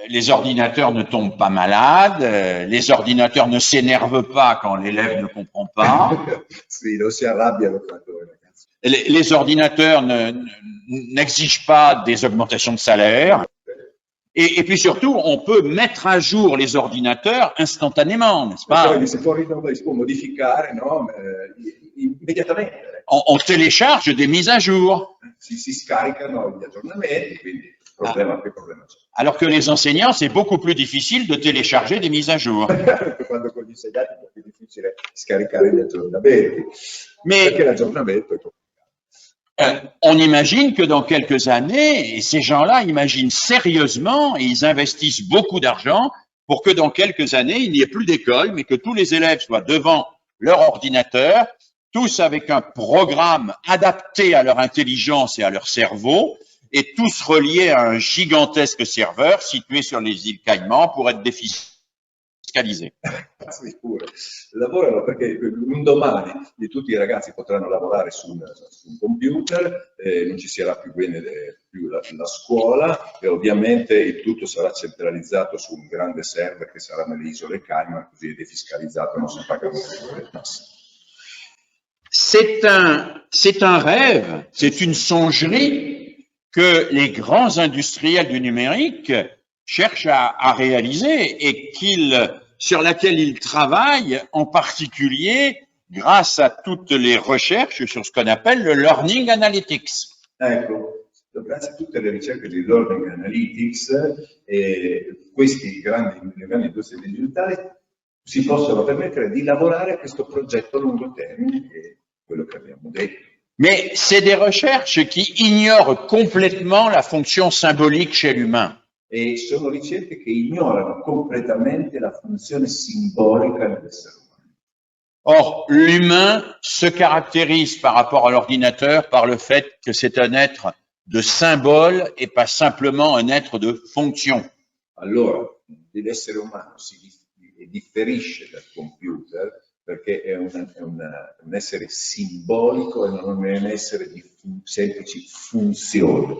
Les ordinateurs ne tombent pas malades, les ordinateurs ne s'énervent pas quand l'élève ne comprend pas. Sì, non si arrabbiano quando i ragazzi. Les ordinateurs n'exigent pas des augmentations de salaire. Et puis surtout, on peut mettre à jour les ordinateurs instantanément, n'est-ce pas? Si può modificare, no? Immediatamente. On télécharge des mises à jour. Si scaricano gli aggiornamenti, quindi che problema c'è? Alors que les enseignants, c'est beaucoup plus difficile de télécharger des mises à jour. Quando con gli insegnanti è più difficile scaricare gli aggiornamenti. Perché l'aggiornamento è on imagine que dans quelques années, et ces gens-là imaginent sérieusement et ils investissent beaucoup d'argent pour que dans quelques années, il n'y ait plus d'école, mais que tous les élèves soient devant leur ordinateur, tous avec un programme adapté à leur intelligence et à leur cerveau, et tous reliés à un gigantesque serveur situé sur les îles Caïmans pour être défiscalisés. Sicuro. Lavorano perché un domani tutti i ragazzi potranno lavorare su un computer, non ci sarà più la scuola e ovviamente il tutto sarà centralizzato su un grande server che sarà nelle isole Cayman, così è defiscalizzato, non si pagano più le tasse. C'est un rêve, c'est une songerie que les grands industriels du numérique cherchent à réaliser et sur laquelle ils travaillent, en particulier grâce à toutes les recherches sur ce qu'on appelle le learning analytics. Ecco, grazie a tutte le ricerche di learning analytics, questi grandi industrie digitali si possono permettere di lavorare a questo progetto a lungo termine, che è quello che abbiamo detto. Mais c'est des recherches qui ignorent complètement la fonction symbolique chez l'humain. E sono ricerche che ignorano completamente la funzione simbolica dell'essere umano. Or, l'humain se caractérise par rapport à l'ordinateur par le fait que c'est un être de symbole et pas simplement un être de fonction. Allora, l'essere umano si differisce dal computer perché è un essere simbolico e non è un essere di semplici funzioni.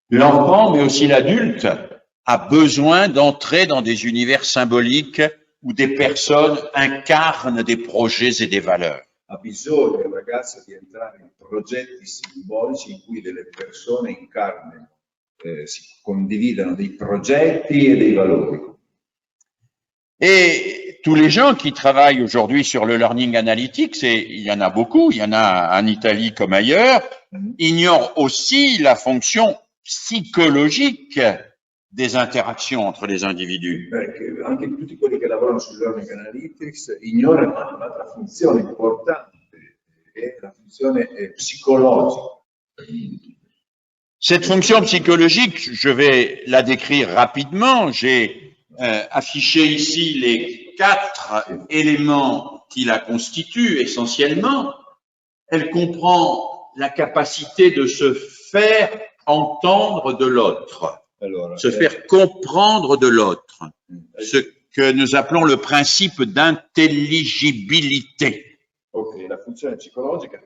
L'enfant, mais aussi l'adulte, a besoin d'entrer dans des univers symboliques où des personnes incarnent des projets et des valeurs. Ha bisogno il ragazzo di entrare in progetti simbolici in cui delle persone incarnano, si condividano dei progetti e dei valori. Et tous les gens qui travaillent aujourd'hui sur le learning analytics, et il y en a beaucoup, il y en a en Italie comme ailleurs, ignorent aussi la fonction psychologique des interactions entre les individus. Perché anche tutti quelli che lavorano sul learning analytics ignorano un'altra funzione importante, che è la funzione psicologica. Cette fonction psychologique, je vais la décrire rapidement. J'ai affiché ici les 4 éléments qui la constituent essentiellement. Elle comprend la capacité de se faire entendre de l'autre. Se faire comprendre de l'autre, ce que nous appelons le principe d'intelligibilité. Ok, la funzione psicologica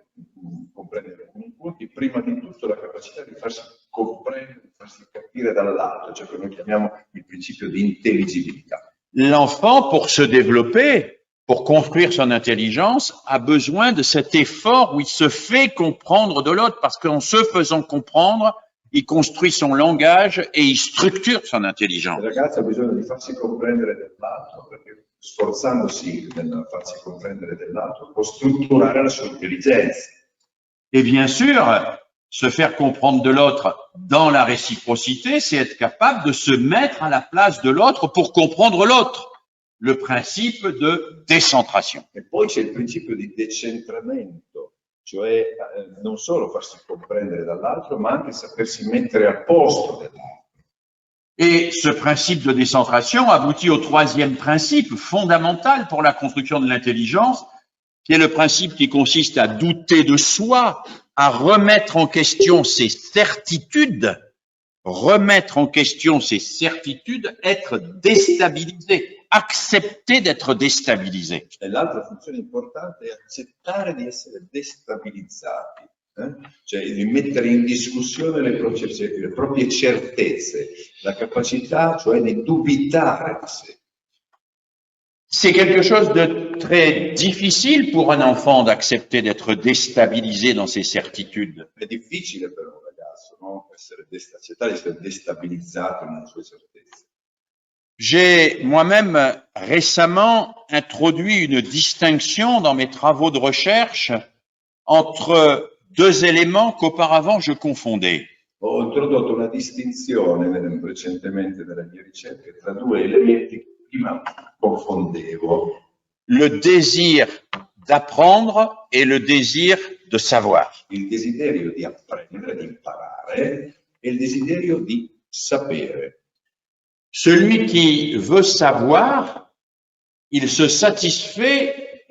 comprende alcuni punti, prima di tutto la capacità di farsi comprendere, di farsi capire dall'altro, cioè che noi chiamiamo il principio di intelligibilità. L'enfant, pour se développer, pour construire son intelligence, a besoin de cet effort où il se fait comprendre de l'autre, parce qu'en se faisant comprendre, il construit son langage et il structure son intelligence. Il ragazzo ha bisogno di farsi comprendere dell'altro, perché sforzandosi nel farsi comprendere dell'altro può strutturare la sua intelligenza. Et bien sûr, se faire comprendre de l'autre dans la réciprocité, c'est être capable de se mettre à la place de l'autre pour comprendre l'autre. Le principe de décentration. E poi c'è il principio di decentramento, cioè non solo farsi comprendere dall'altro, ma anche sapersi mettere al posto dell'altro. Et ce principe de décentration aboutit au troisième principe fondamental pour la construction de l'intelligence, qui est le principe qui consiste à douter de soi, à remettre en question ses certitudes, être déstabilisé, accepter d'être déstabilisé. E l'altra funzione importante è accettare di essere destabilizzati, cioè di mettere in discussione le proprie certezze, la capacità cioè di dubitare di sé. C'est quelque chose de très difficile pour un enfant d'accepter d'être déstabilisé dans ses certitudes. È difficile per un ragazzo, no? Accettare di essere destabilizzato nelle sue certezze. J'ai moi-même récemment introduit une distinction dans mes travaux de recherche entre deux éléments qu'auparavant je confondais. Ho introdotto una distinzione recentemente nelle mie ricerche tra due elementi che prima confondevo. Le désir d'apprendre et le désir de savoir. Il desiderio di apprendere, di imparare, e il desiderio di sapere. Celui qui veut savoir, il se satisfait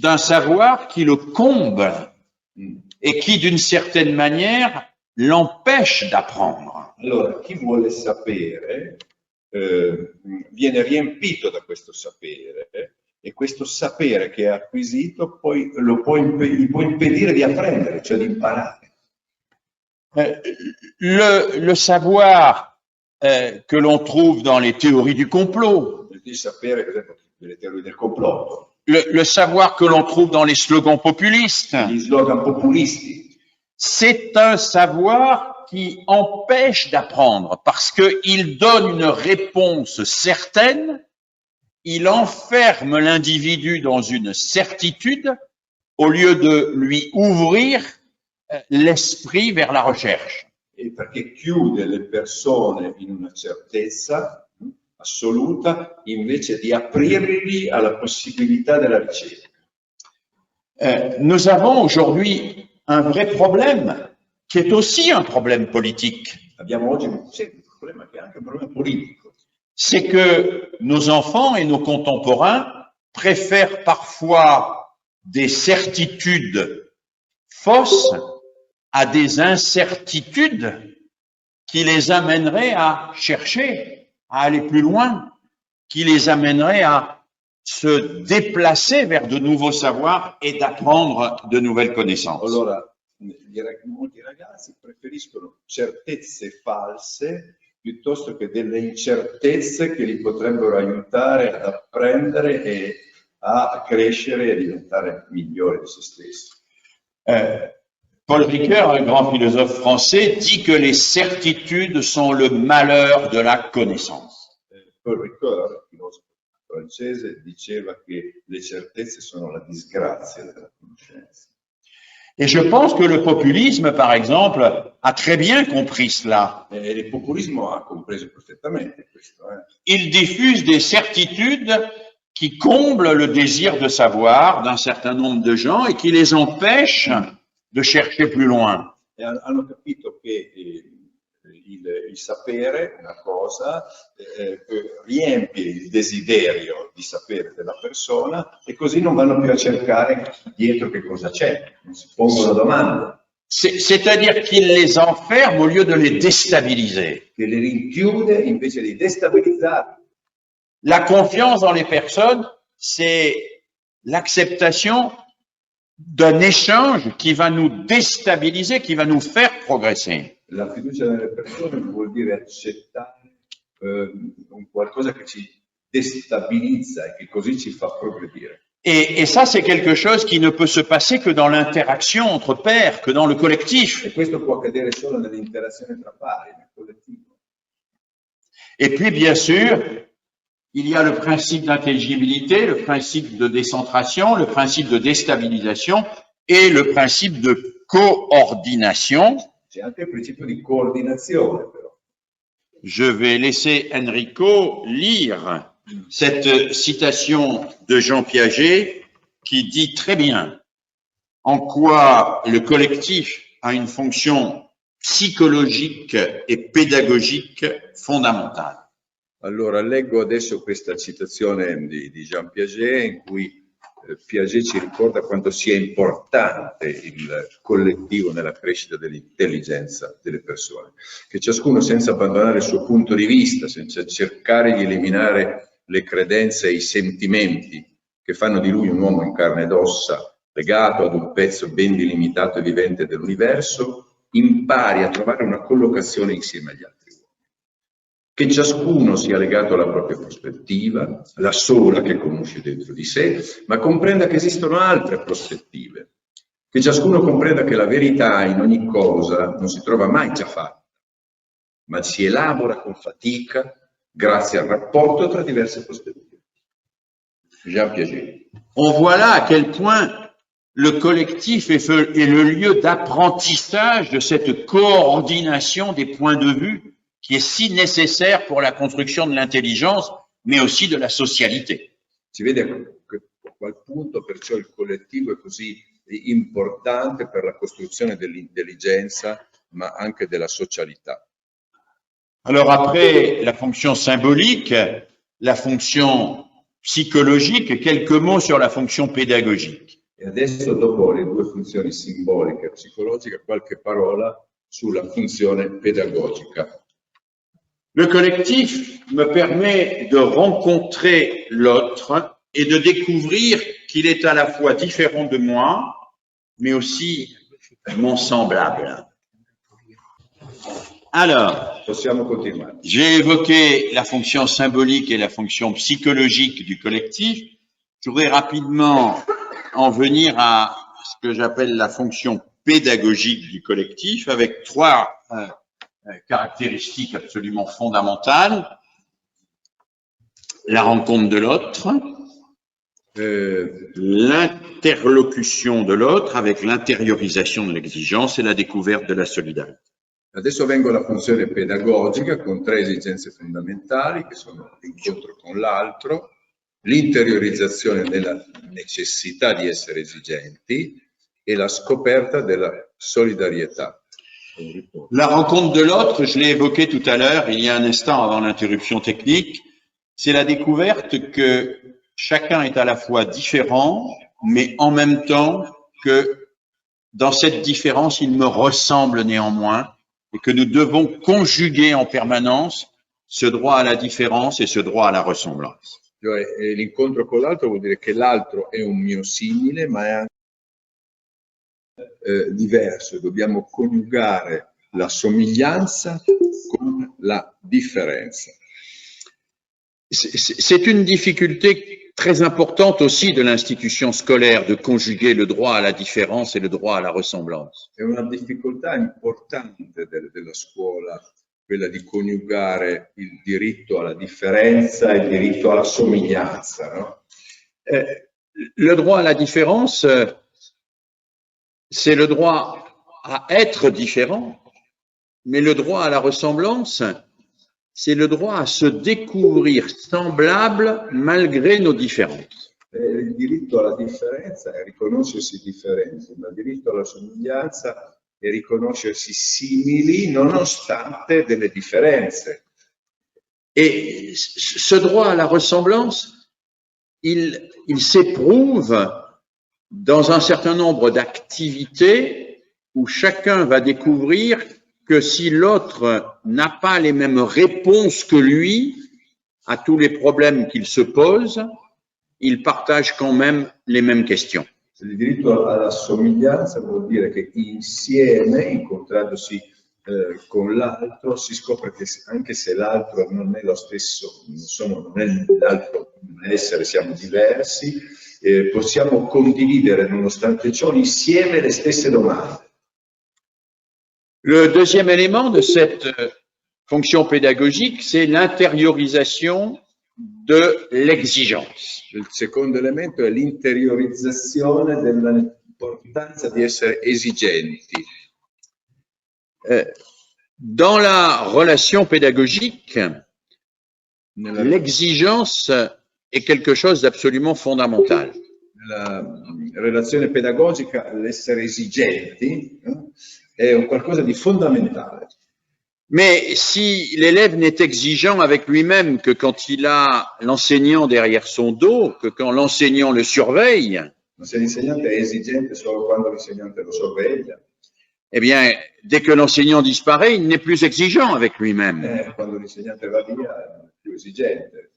d'un savoir qui le comble et qui, d'une certaine manière, l'empêche d'apprendre. Allora, chi vuole sapere viene riempito da questo sapere e questo sapere che ha acquisito poi gli può impedire di apprendere, cioè di imparare. Le savoir que l'on trouve dans les théories du complot, Il sapere, per esempio, delle teorie del complotto, le savoir que l'on trouve dans les slogans populistes, gli slogan populisti, c'est un savoir qui empêche d'apprendre parce qu'il donne une réponse certaine, il enferme l'individu dans une certitude au lieu de lui ouvrir l'esprit vers la recherche. e perché chiude le persone in una certezza assoluta invece di aprirli alla possibilità della ricerca. Nous avons aujourd'hui un vrai problème qui est aussi un problème politique. Abbiamo oggi un problema che è anche un problema politico. C'est que nos enfants et nos contemporains préfèrent parfois des certitudes fausses à des incertitudes qui les amèneraient à chercher, à aller plus loin, qui les amèneraient à se déplacer vers de nouveaux savoirs et d'apprendre de nouvelles connaissances. Allora, molti ragazzi preferiscono certezze false piuttosto che delle incertezze che li potrebbero aiutare ad apprendere e a crescere e a diventare migliori di se stessi. Paul Ricoeur, un grand philosophe français, dit que les certitudes sont le malheur de la connaissance. Paul Ricoeur, filosofo francese, diceva che le certezze sono la disgrazia della conoscenza. Et je pense que le populisme, par exemple, a très bien compris cela. E il populismo ha compreso perfettamente questo. Il diffuse des certitudes qui comblent le désir de savoir d'un certain nombre de gens et qui les empêchent de chercher plus loin. E hanno capito che il sapere, una cosa, riempie il desiderio di sapere della persona e così non vanno più a cercare dietro che cosa c'è, non si pongono domande. C'est-à-dire qu'il les enferme au lieu de les déstabiliser. Che li rinchiude invece di destabilizzarli. La confiance dans les personnes, c'est l'acceptation d'un échange qui va nous déstabiliser, qui va nous faire progresser. La fiducia nelle persone vuol dire accettare un qualcosa che ci destabilizza e che così ci fa progredire. Et ça, c'est quelque chose qui ne peut se passer que dans l'interaction entre pairs, que dans le collectif. E questo può accadere solo nell'interazione tra pari, nel collettivo. Et puis, bien sûr, il y a le principe d'intelligibilité, le principe de décentration, le principe de déstabilisation et le principe de coordination. C'è anche il principio di coordinazione, però. Je vais laisser Enrico lire cette citation de Jean Piaget qui dit très bien en quoi le collectif a une fonction psychologique et pédagogique fondamentale. Allora, leggo adesso questa citazione di Jean Piaget in cui Piaget ci ricorda quanto sia importante il collettivo nella crescita dell'intelligenza delle persone, che ciascuno senza abbandonare il suo punto di vista, senza cercare di eliminare le credenze e i sentimenti che fanno di lui un uomo in carne ed ossa, legato ad un pezzo ben delimitato e vivente dell'universo, impari a trovare una collocazione insieme agli altri uomini. Che ciascuno sia legato alla propria prospettiva, la sola che conosce dentro di sé, ma comprenda che esistono altre prospettive. Che ciascuno comprenda che la verità in ogni cosa non si trova mai già fatta, ma si elabora con fatica grazie al rapporto tra diverse prospettive. Jean Piaget. On voit là à quel point le collectif est le lieu d'apprentissage de cette coordination des points de vue qui est si nécessaire pour la construction de l'intelligence, mais aussi de la socialité. Si vede che a quel punto perciò il collettivo è così importante per la costruzione dell'intelligenza, ma anche della socialità. Alors après la fonction symbolique, la fonction psychologique, quelques mots sur la fonction pédagogique. E adesso, dopo le due funzioni simboliche e psicologiche, qualche parola sulla funzione pedagogica. Le collectif me permet de rencontrer l'autre et de découvrir qu'il est à la fois différent de moi, mais aussi mon semblable. Alors, possiamo continuare. J'ai évoqué la fonction symbolique et la fonction psychologique du collectif. Je voudrais rapidement en venir à ce que j'appelle la fonction pédagogique du collectif, avec trois caractéristiques absolument fondamentales. La rencontre de l'autre, l'interlocution de l'autre avec l'intériorisation de l'exigence et la découverte de la solidarité. Adesso vengo alla funzione pedagogica con tre esigenze fondamentali che sono l'incontro con l'altro, l'interiorizzazione della necessità di essere esigenti e la scoperta della solidarietà. La rencontre de l'autre, je l'ai évoqué tout à l'heure, il y a un instant avant l'interruption technique, c'est la découverte que chacun est à la fois différent, mais en même temps que dans cette différence, il me ressemble néanmoins et que nous devons conjuguer en permanence ce droit à la différence et ce droit à la ressemblance. L'incontro con l'altro vuol dire che l'altro è un mio simile, ma è anche diverso. Dobbiamo coniugare la somiglianza con la differenza. C'est une difficulté très importante aussi de l'institution scolaire de conjuguer le droit à la différence et le droit à la ressemblance. È una difficoltà importante della scuola, quella di coniugare il diritto alla differenza e il diritto alla somiglianza, no? Le droit à la différence, c'est le droit à être différent, mais le droit à la ressemblance, c'est le droit à se découvrir semblable malgré nos différences. Il diritto alla differenza è riconoscersi differenti, ma il diritto alla somiglianza è riconoscersi simili nonostante delle differenze. Et ce droit à la ressemblance, il s'éprouve dans un certain nombre d'activités où chacun va découvrir que si l'autre n'a pas les mêmes réponses que lui à tous les problèmes qu'il se pose, il partage quand même les mêmes questions. Il diritto alla somiglianza vuol dire che insieme, incontrandosi con l'altro, si scopre che anche se l'altro non è lo stesso, non è l'altro essere, siamo diversi, possiamo condividere nonostante ciò insieme le stesse domande. Le deuxième élément de cette fonction pédagogique, c'est l'intériorisation de l'exigence. Il secondo elemento è l'interiorizzazione dell'importanza di essere esigenti. Dans la relation pédagogique, l'exigence est quelque chose d'absolument fondamental. Nella relazione pedagogica, l'essere esigenti è un qualcosa di fondamentale. Mais si l'élève n'est exigeant avec lui-même que quand il a l'enseignant derrière son dos, que quand l'enseignant le surveille, Ma se l'insegnante è esigente solo quando l'insegnante lo sorveglia, eh bien, dès que l'enseignant disparaît, il n'est plus exigeant avec lui-même. quando l'insegnante va via è più esigente.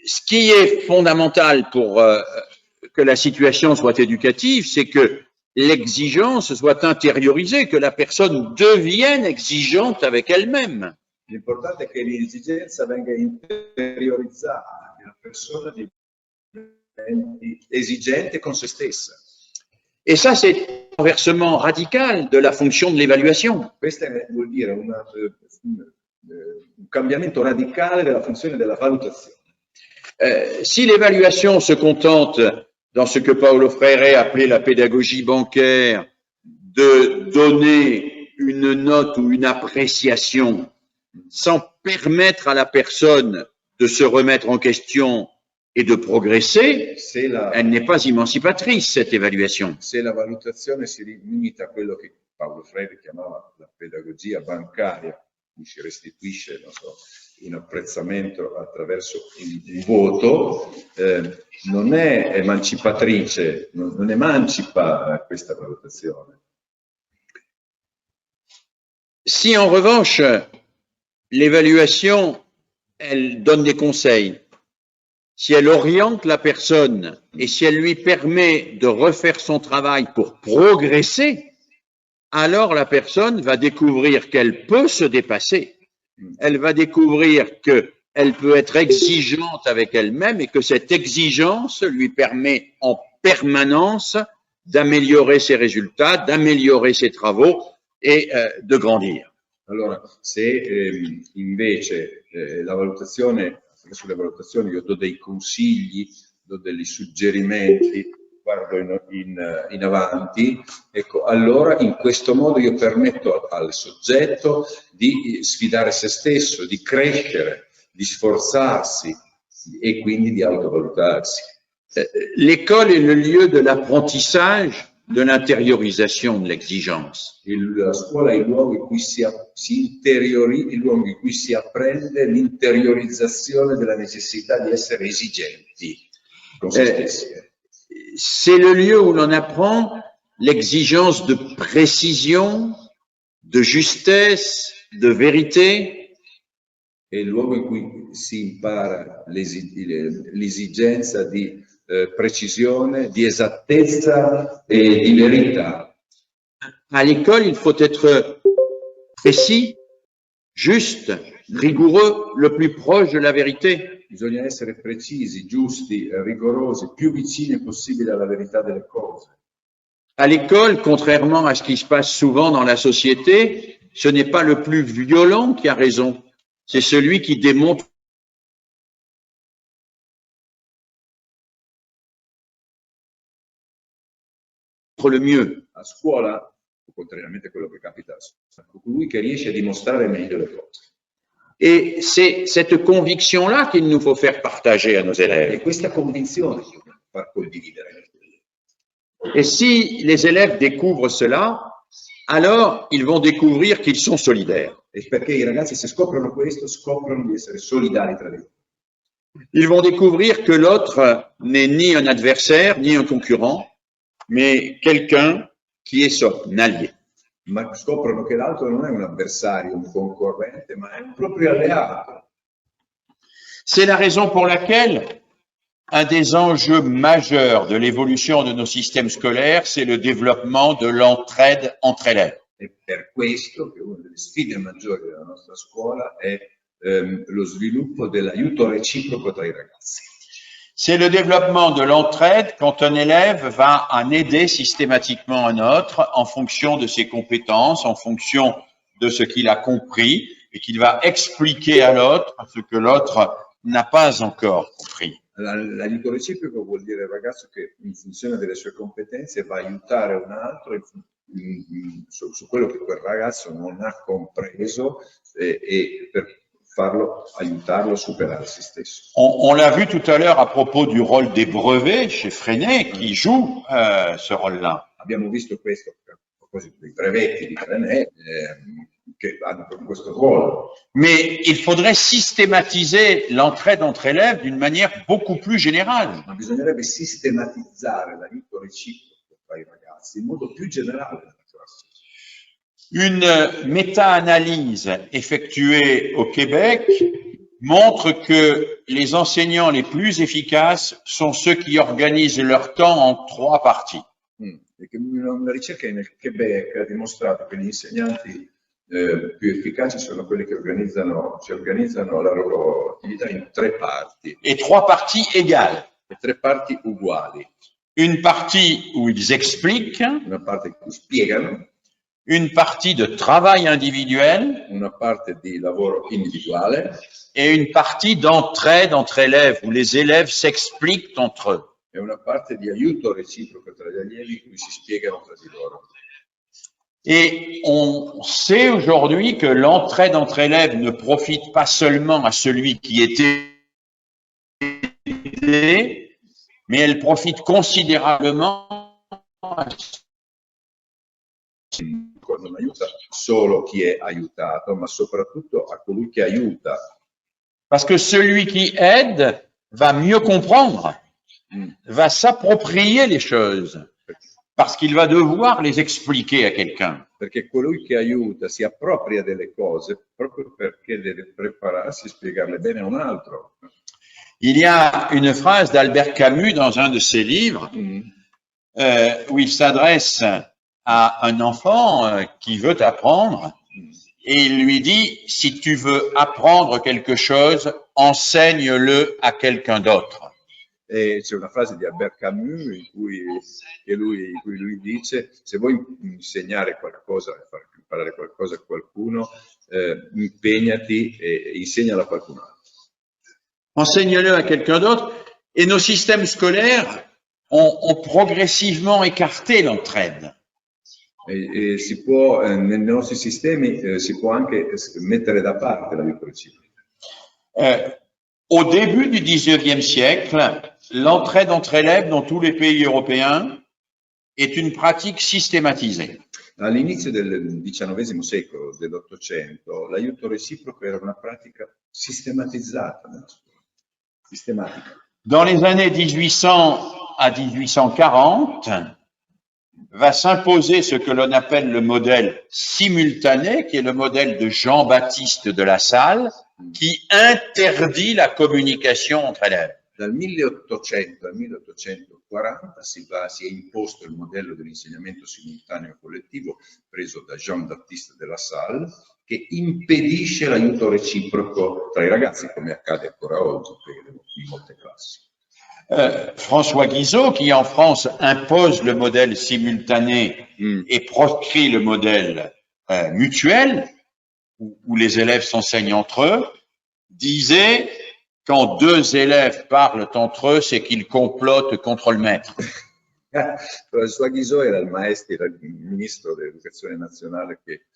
Ce qui est fondamental pour que la situation soit éducative, c'est que l'exigence soit intériorisée, que la personne devienne exigeante avec elle-même. L'importante è che l'esigenza venga interiorizzata, che la persona diventi esigente con se stessa. Et ça, c'est un renversement radical de la fonction de l'évaluation. Questo vuol dire un cambiamento radicale della funzione della valutazione. Si l'évaluation se contente, dans ce que Paulo Freire appelait la pédagogie bancaire, de donner une note ou une appréciation sans permettre à la personne de se remettre en question et de progresser, elle n'est pas émancipatrice, cette évaluation. Se la valutazione si limita a quello che Paulo Freire chiamava la pedagogia bancaria, cui si restituisce, non so, un apprezzamento attraverso un voto, non è emancipatrice, non emancipa questa valutazione. Si en revanche, l'évaluation, elle donne des conseils, si elle oriente la personne et si elle lui permet de refaire son travail pour progresser, alors la personne va découvrir qu'elle peut se dépasser. Elle va découvrir qu'elle peut être exigeante avec elle-même et que cette exigence lui permet en permanence d'améliorer ses résultats, d'améliorer ses travaux e de grandir. Allora, se invece la valutazione, sulle valutazioni io do dei consigli, do degli suggerimenti, guardo in avanti, ecco, allora in questo modo io permetto al soggetto di sfidare se stesso, di crescere, di sforzarsi e quindi di autovalutarsi. L'école est le lieu de l'apprentissage, de l'intériorisation de l'exigence. La scuola è il luogo in cui il luogo in cui si apprende l'interiorizzazione della necessità di essere esigenti con se stessi. C'est le lieu où l'on apprend l'exigence de précision, de justesse, de vérité. È il luogo in cui si impara l'esigenza di precisione, di esattezza e di verità. À l'école, il faut être précis, juste, rigoureux, le plus proche de la vérité. Bisogna essere precisi, giusti, rigorosi, più vicini possibile alla verità delle cose. À l'école, contrairement à ce qui se passe souvent dans la société, ce n'est pas le plus violent qui a raison, c'est celui qui démontre le mieux. A scuola, contrariamente a quello che capita, colui che riesce a dimostrare meglio le cose. Et c'est cette conviction-là qu'il nous faut faire partager à nos élèves. E questa convinzione che dobbiamo far condividere. Et si les élèves découvrent cela, alors ils vont découvrir qu'ils sont solidaires. E perché i ragazzi, se scoprono questo, scoprono di essere solidari tra di loro. Ils vont découvrir que l'autre n'est ni un adversaire, ni un concurrent, mais quelqu'un qui est son allié. Ma scoprono che l'altro non è un avversario, un concorrente, ma è un proprio alleato. C'est la raison pour laquelle un des enjeux majeurs de l'évolution de nos systèmes scolaires, c'est le développement de l'entraide entre élèves. È per questo che una delle sfide maggiori della nostra scuola è lo sviluppo dell'aiuto reciproco tra i ragazzi. C'est le développement de l'entraide quand un élève va en aider systématiquement un autre en fonction de ses compétences, en fonction de ce qu'il a compris et qu'il va expliquer à l'autre ce que l'autre n'a pas encore compris. L'aiuto reciproco vuol dire il ragazzo che in funzione delle sue competenze va a aiutare un altro su quello che quel ragazzo non ha compreso e per aiutarlo a superare se stesso. On l'a vu tout à l'heure à propos du rôle des brevets chez Freinet, qui joue ce rôle-là. Abbiamo visto questo a proposito dei brevetti di Freinet, che hanno proprio questo ruolo. Mais il faudrait systématiser l'entraide entre élèves d'une manière beaucoup plus générale. Ma bisognerebbe sistematizzare l'aiuto reciproco tra i ragazzi in modo più generale nella classe. Une méta-analyse effectuée au Québec montre que les enseignants les plus efficaces sont ceux qui organisent leur temps en 3 parties. Una ricerca nel Quebec ha dimostrato che gli insegnanti più efficaci sono quelli che si organizzano la loro attività in 3 parti. Et 3 parties égales. E 3 parti uguali. Une partie où ils expliquent. Una parte in cui spiegano. Une partie de travail individuel. Una parte di lavoro individuale. Et une partie d'entraide entre élèves, où les élèves s'expliquent entre eux. E una parte di aiuto reciproco tra gli allievi in cui si spiegano tra di loro. Et on sait aujourd'hui que l'entraide entre élèves ne profite pas seulement à celui qui est aidé, mais elle profite considérablement à non aiuta solo chi è aiutato, ma soprattutto a colui che aiuta. Parce que celui qui aide va mieux comprendre, va s'approprier les choses, parce qu'il va devoir les expliquer à quelqu'un. Perché colui che aiuta si appropria delle cose proprio perché deve prepararsi e spiegarle bene a un altro. Il y a une phrase d'Albert Camus dans un de ses livres où il s'adresse à un enfant qui veut apprendre et il lui dit « Si tu veux apprendre quelque chose, enseigne-le à quelqu'un d'autre ». E c'è una frase di Albert Camus in cui lui dice: se vuoi insegnare qualcosa, far imparare qualcosa a qualcuno, impegnati e insegnalo a qualcun altro. Enseigne-le à quelqu'un d'autre. Et nos systèmes scolaires ont progressivement écarté l'entraide. E si può, nei nostri sistemi, si può anche mettere da parte l'aiuto reciproco. Au début du XIXe siècle, l'entraide entre élèves dans tous les pays européens est une pratique systématisée. All'inizio del XIX secolo, dell'Ottocento, l'aiuto reciproco era una pratica sistematizzata nella scuola. Sistematica. Dans les années 1800 à 1840, va s'imposer ce que l'on appelle le modèle simultané, qui est le modèle de Jean-Baptiste de La Salle, qui interdit la communication entre élèves. Dal 1800 al 1840 si è imposto il modello dell'insegnamento simultaneo collettivo preso da Jean-Baptiste de La Salle, che impedisce l'aiuto reciproco tra i ragazzi, come accade ancora oggi in molte classi. François Guizot, qui en France impose le modèle simultané et proscrit le modèle mutuel, où les élèves s'enseignent entre eux, disait quand 2 élèves parlent entre eux, c'est qu'ils complotent contre le maître. François Guizot era il ministro dell'educazione nazionale che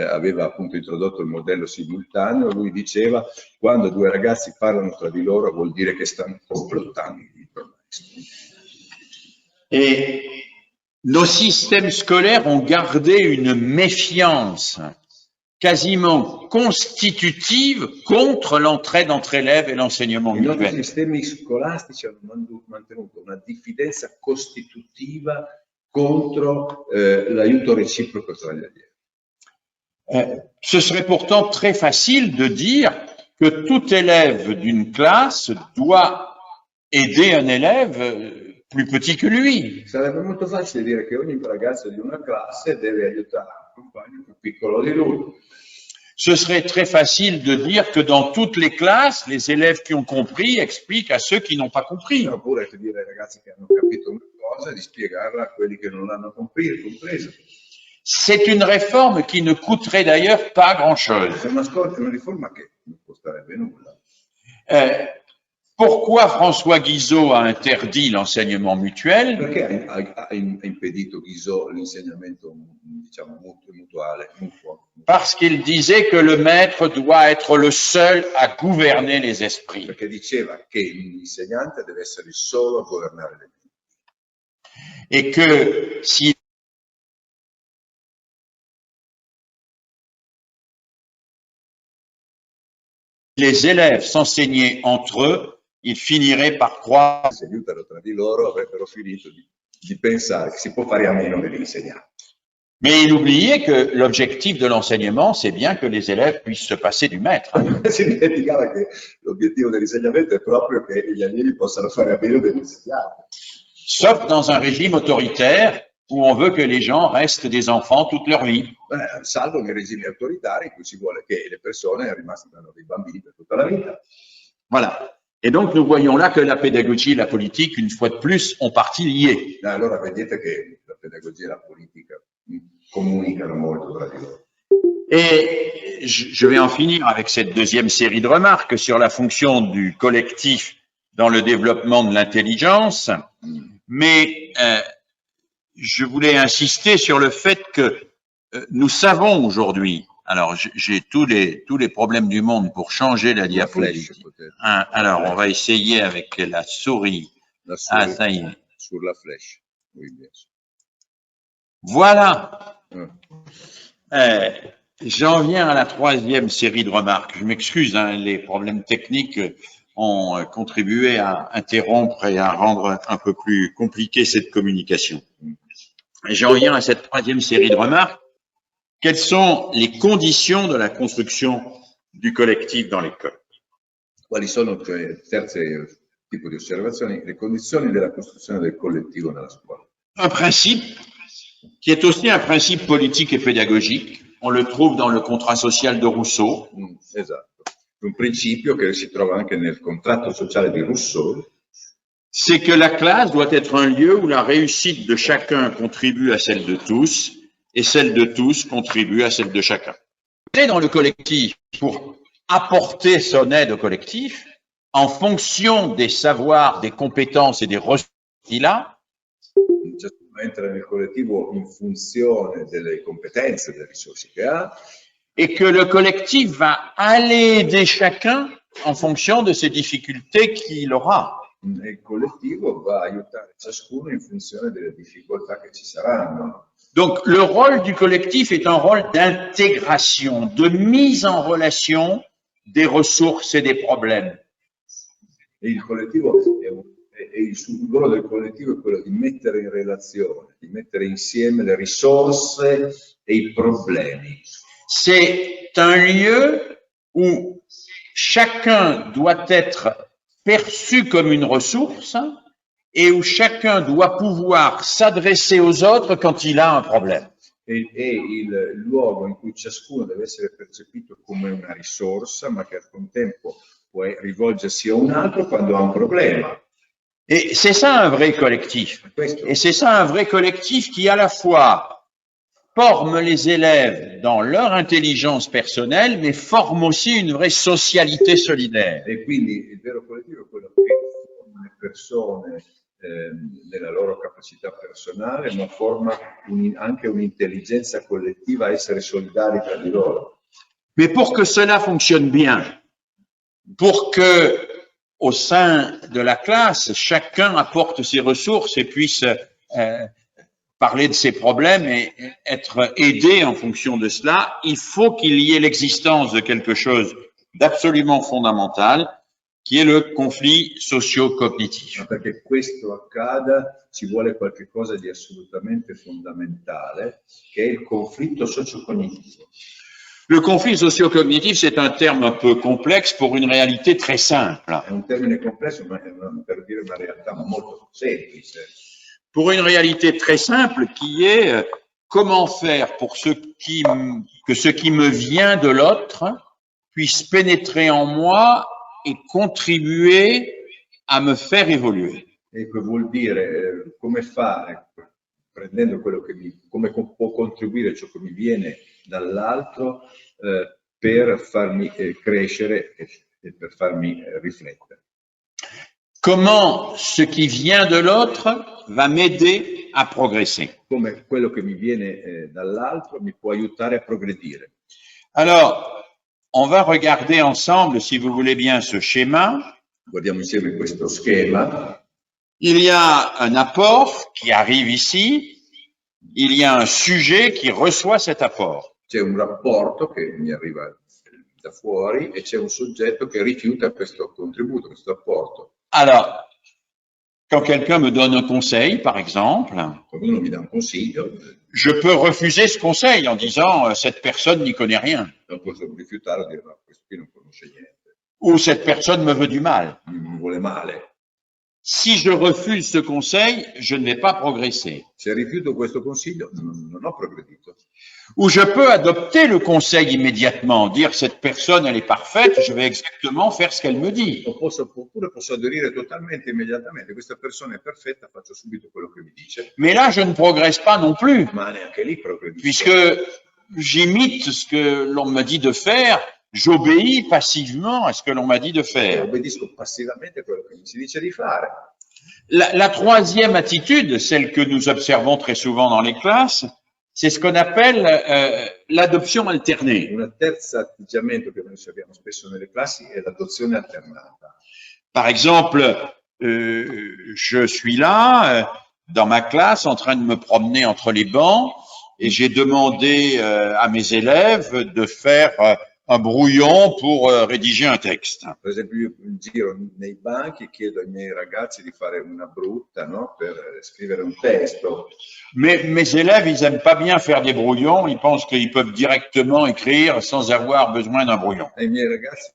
aveva appunto introdotto il modello simultaneo. Lui diceva: quando 2 ragazzi parlano tra di loro vuol dire che stanno complottando dietro il maestro. Et nos systèmes scolaires ont gardé une méfiance quasiment constitutive contre l'entraide entre élèves et l'enseignement I nostri mutuel. sistemi scolastici hanno mantenuto una diffidenza costitutiva contro l'aiuto reciproco tra gli allievi. Ce serait pourtant très facile de dire que tout élève d'une classe doit aider un élève plus petit que lui. Sarebbe molto facile dire che ogni ragazzo di una classe deve aiutare un compagno più piccolo di lui. Ce serait très facile de dire que dans toutes les classes, les élèves qui ont compris expliquent à ceux qui n'ont pas compris. Oppure dire ai ragazzi che hanno capito una cosa di spiegarla a quelli che non l'hanno compreso. C'est une réforme qui ne coûterait d'ailleurs pas grand-chose. È una riforma che non costerebbe nulla. Pourquoi François Guizot a interdit l'enseignement mutuel? Perché ha impedito Guizot l'insegnamento, diciamo, mutuale? Parce qu'il disait que le maître doit être le seul à gouverner les esprits. Perché diceva che l'insegnante deve essere il solo a governare le menti. Et que si les élèves s'enseignaient entre eux, ils finiraient par croire. Si aiutano tra di loro, avrebbero finito di pensare che si può fare a meno degli insegnanti. Mais il oubliait que l'objectif de l'enseignement, c'est bien que les élèves puissent se passer du maître. Si dimenticava che l'obiettivo dell'insegnamento è proprio che gli allievi possano fare a meno degli insegnanti. Sauf dans un régime autoritaire où on veut que les gens restent des enfants toute leur vie. Salvo nei regimi autoritari in cui si vuole che le persone rimangano dei bambini per tutta la vita. Voilà. Et donc, nous voyons là que la pédagogie et la politique, une fois de plus, ont partie liées. Allora vedete che la pedagogia e la politica comunicano molto tra di loro. Et je vais en finir avec cette deuxième série de remarques sur la fonction du collectif dans le développement de l'intelligence. Mais je voulais insister sur le fait que nous savons aujourd'hui, alors j'ai tous les problèmes du monde pour changer la diapositive. Alors, on va essayer avec la souris. Ah, ça y est. Sur la flèche. Oui, bien sûr. Voilà. J'en viens à la troisième série de remarques. Je m'excuse, hein, les problèmes techniques ont contribué à interrompre et à rendre un peu plus compliquée cette communication. J'en viens à cette troisième série de remarques. Quelles sont les conditions de la construction du collectif dans l'école? Quali sono, cioè, terzo tipo di osservazioni, le condizioni della costruzione del collettivo nella scuola? Un principe qui est aussi un principe politique et pédagogique. On le trouve dans le contrat social de Rousseau. Esatto. Un principio che si trova anche nel contratto sociale di Rousseau. C'est que la classe doit être un lieu où la réussite de chacun contribue à celle de tous et celle de tous contribue à celle de chacun. Dans le collectif, pour apporter son aide au collectif, en fonction des savoirs, des compétences et des ressources qu'il a, entra nel collettivo in funzione delle competenze, delle risorse che ha. Et que le collectif va aller aider chacun en fonction de ses difficultés qu'il aura. Il collettivo va a aiutare ciascuno in funzione delle difficoltà che ci saranno. Donc, le rôle du collectif est un rôle d'intégration, de mise en relation des ressources et des problèmes. E il collettivo il ruolo del collettivo è quello di mettere in relazione, di mettere insieme le risorse e i problemi. C'est un lieu où chacun doit être perçu comme une ressource et où chacun doit pouvoir s'adresser aux autres quand il a un problème. È il luogo in cui ciascuno deve essere percepito come una risorsa, ma che al contempo può rivolgersi a un altro quando ha un problema. Et c'est ça un vrai collectif. Et c'est ça un vrai collectif qui à la fois forme les élèves dans leur intelligence personnelle, mais forme aussi une vraie socialité solidaire. E quindi il vero collettivo è quello che forma le persone nella loro capacità personale, ma forma anche un'intelligenza collettiva a essere solidari tra di loro. Mais pour que cela fonctionne bien, pour que au sein de la classe, chacun apporte ses ressources et puisse parler de ses problèmes et être aidé en fonction de cela, il faut qu'il y ait l'existence de quelque chose d'absolument fondamental, qui est le conflit socio-cognitif. Perché questo accada ci vuole qualche cosa di assolutamente fondamentale, che è il conflitto socio-cognitivo. Le conflit socio-cognitif, c'est un terme un peu complexe pour une réalité très simple. È un termine complesso, ma per dire una realtà molto semplice. Pour une réalité très simple qui est comment faire pour que ce qui me vient de l'autre puisse pénétrer en moi et contribuer à me faire évoluer. E che vuol dire come fare, prendendo quello che come può contribuire ciò che mi viene dall'altro per farmi crescere e per farmi riflettere. comment ce qui vient de l'autre va m'aider à progresser. Come quello che mi viene dall'altro mi può aiutare a progredire. Alors, on va regarder ensemble, si vous voulez bien, ce schéma. Guardiamo insieme questo schema. Il y a un apport qui arrive ici, il y a un sujet qui reçoit cet apport. C'è un rapporto che mi arriva da fuori e c'è un soggetto che rifiuta questo contributo, questo apporto. Alors, quand quelqu'un me donne un conseil, par exemple, Qualcuno mi dà un consiglio, je peux refuser ce conseil en disant cette personne n'y connaît rien non posso rifiutare e dire no, questo qui non conosce niente, ou cette personne me veut du mal. mi vuole male. Si je refuse ce conseil, je ne vais pas progresser. Se rifiuto questo consiglio non ho progredito. Ou je peux adopter le conseil immédiatement, dire cette personne elle est parfaite, je vais exactement faire ce qu'elle me dit. Oppure posso aderire totalmente immediatamente, questa persona è perfetta, faccio subito quello che mi dice. Mais là, je ne progresse pas non plus, Ma neanche lì progredisco. puisque j'imite ce que l'on me dit de faire, j'obéis passivement à ce que l'on m'a dit de faire. Obbedisco passivamente a quello che mi si dice di fare. La troisième attitude, celle que nous observons très souvent dans les classes, c'est ce qu'on appelle l'adoption alternée. Un terzo atteggiamento che noi osserviamo spesso nelle classi è l'adozione alternata. Par exemple, je suis là dans ma classe en train de me promener entre les bancs et j'ai demandé à mes élèves de faire un brouillon pour rédiger un texte. Per esempio, io giro nei banchi e chiedo ai miei ragazzi di fare una brutta, no? Per scrivere un testo. Mais mes élèves, ils aiment pas bien faire des brouillons, ils pensent qu'ils peuvent directement écrire sans avoir besoin d'un brouillon. E i miei ragazzi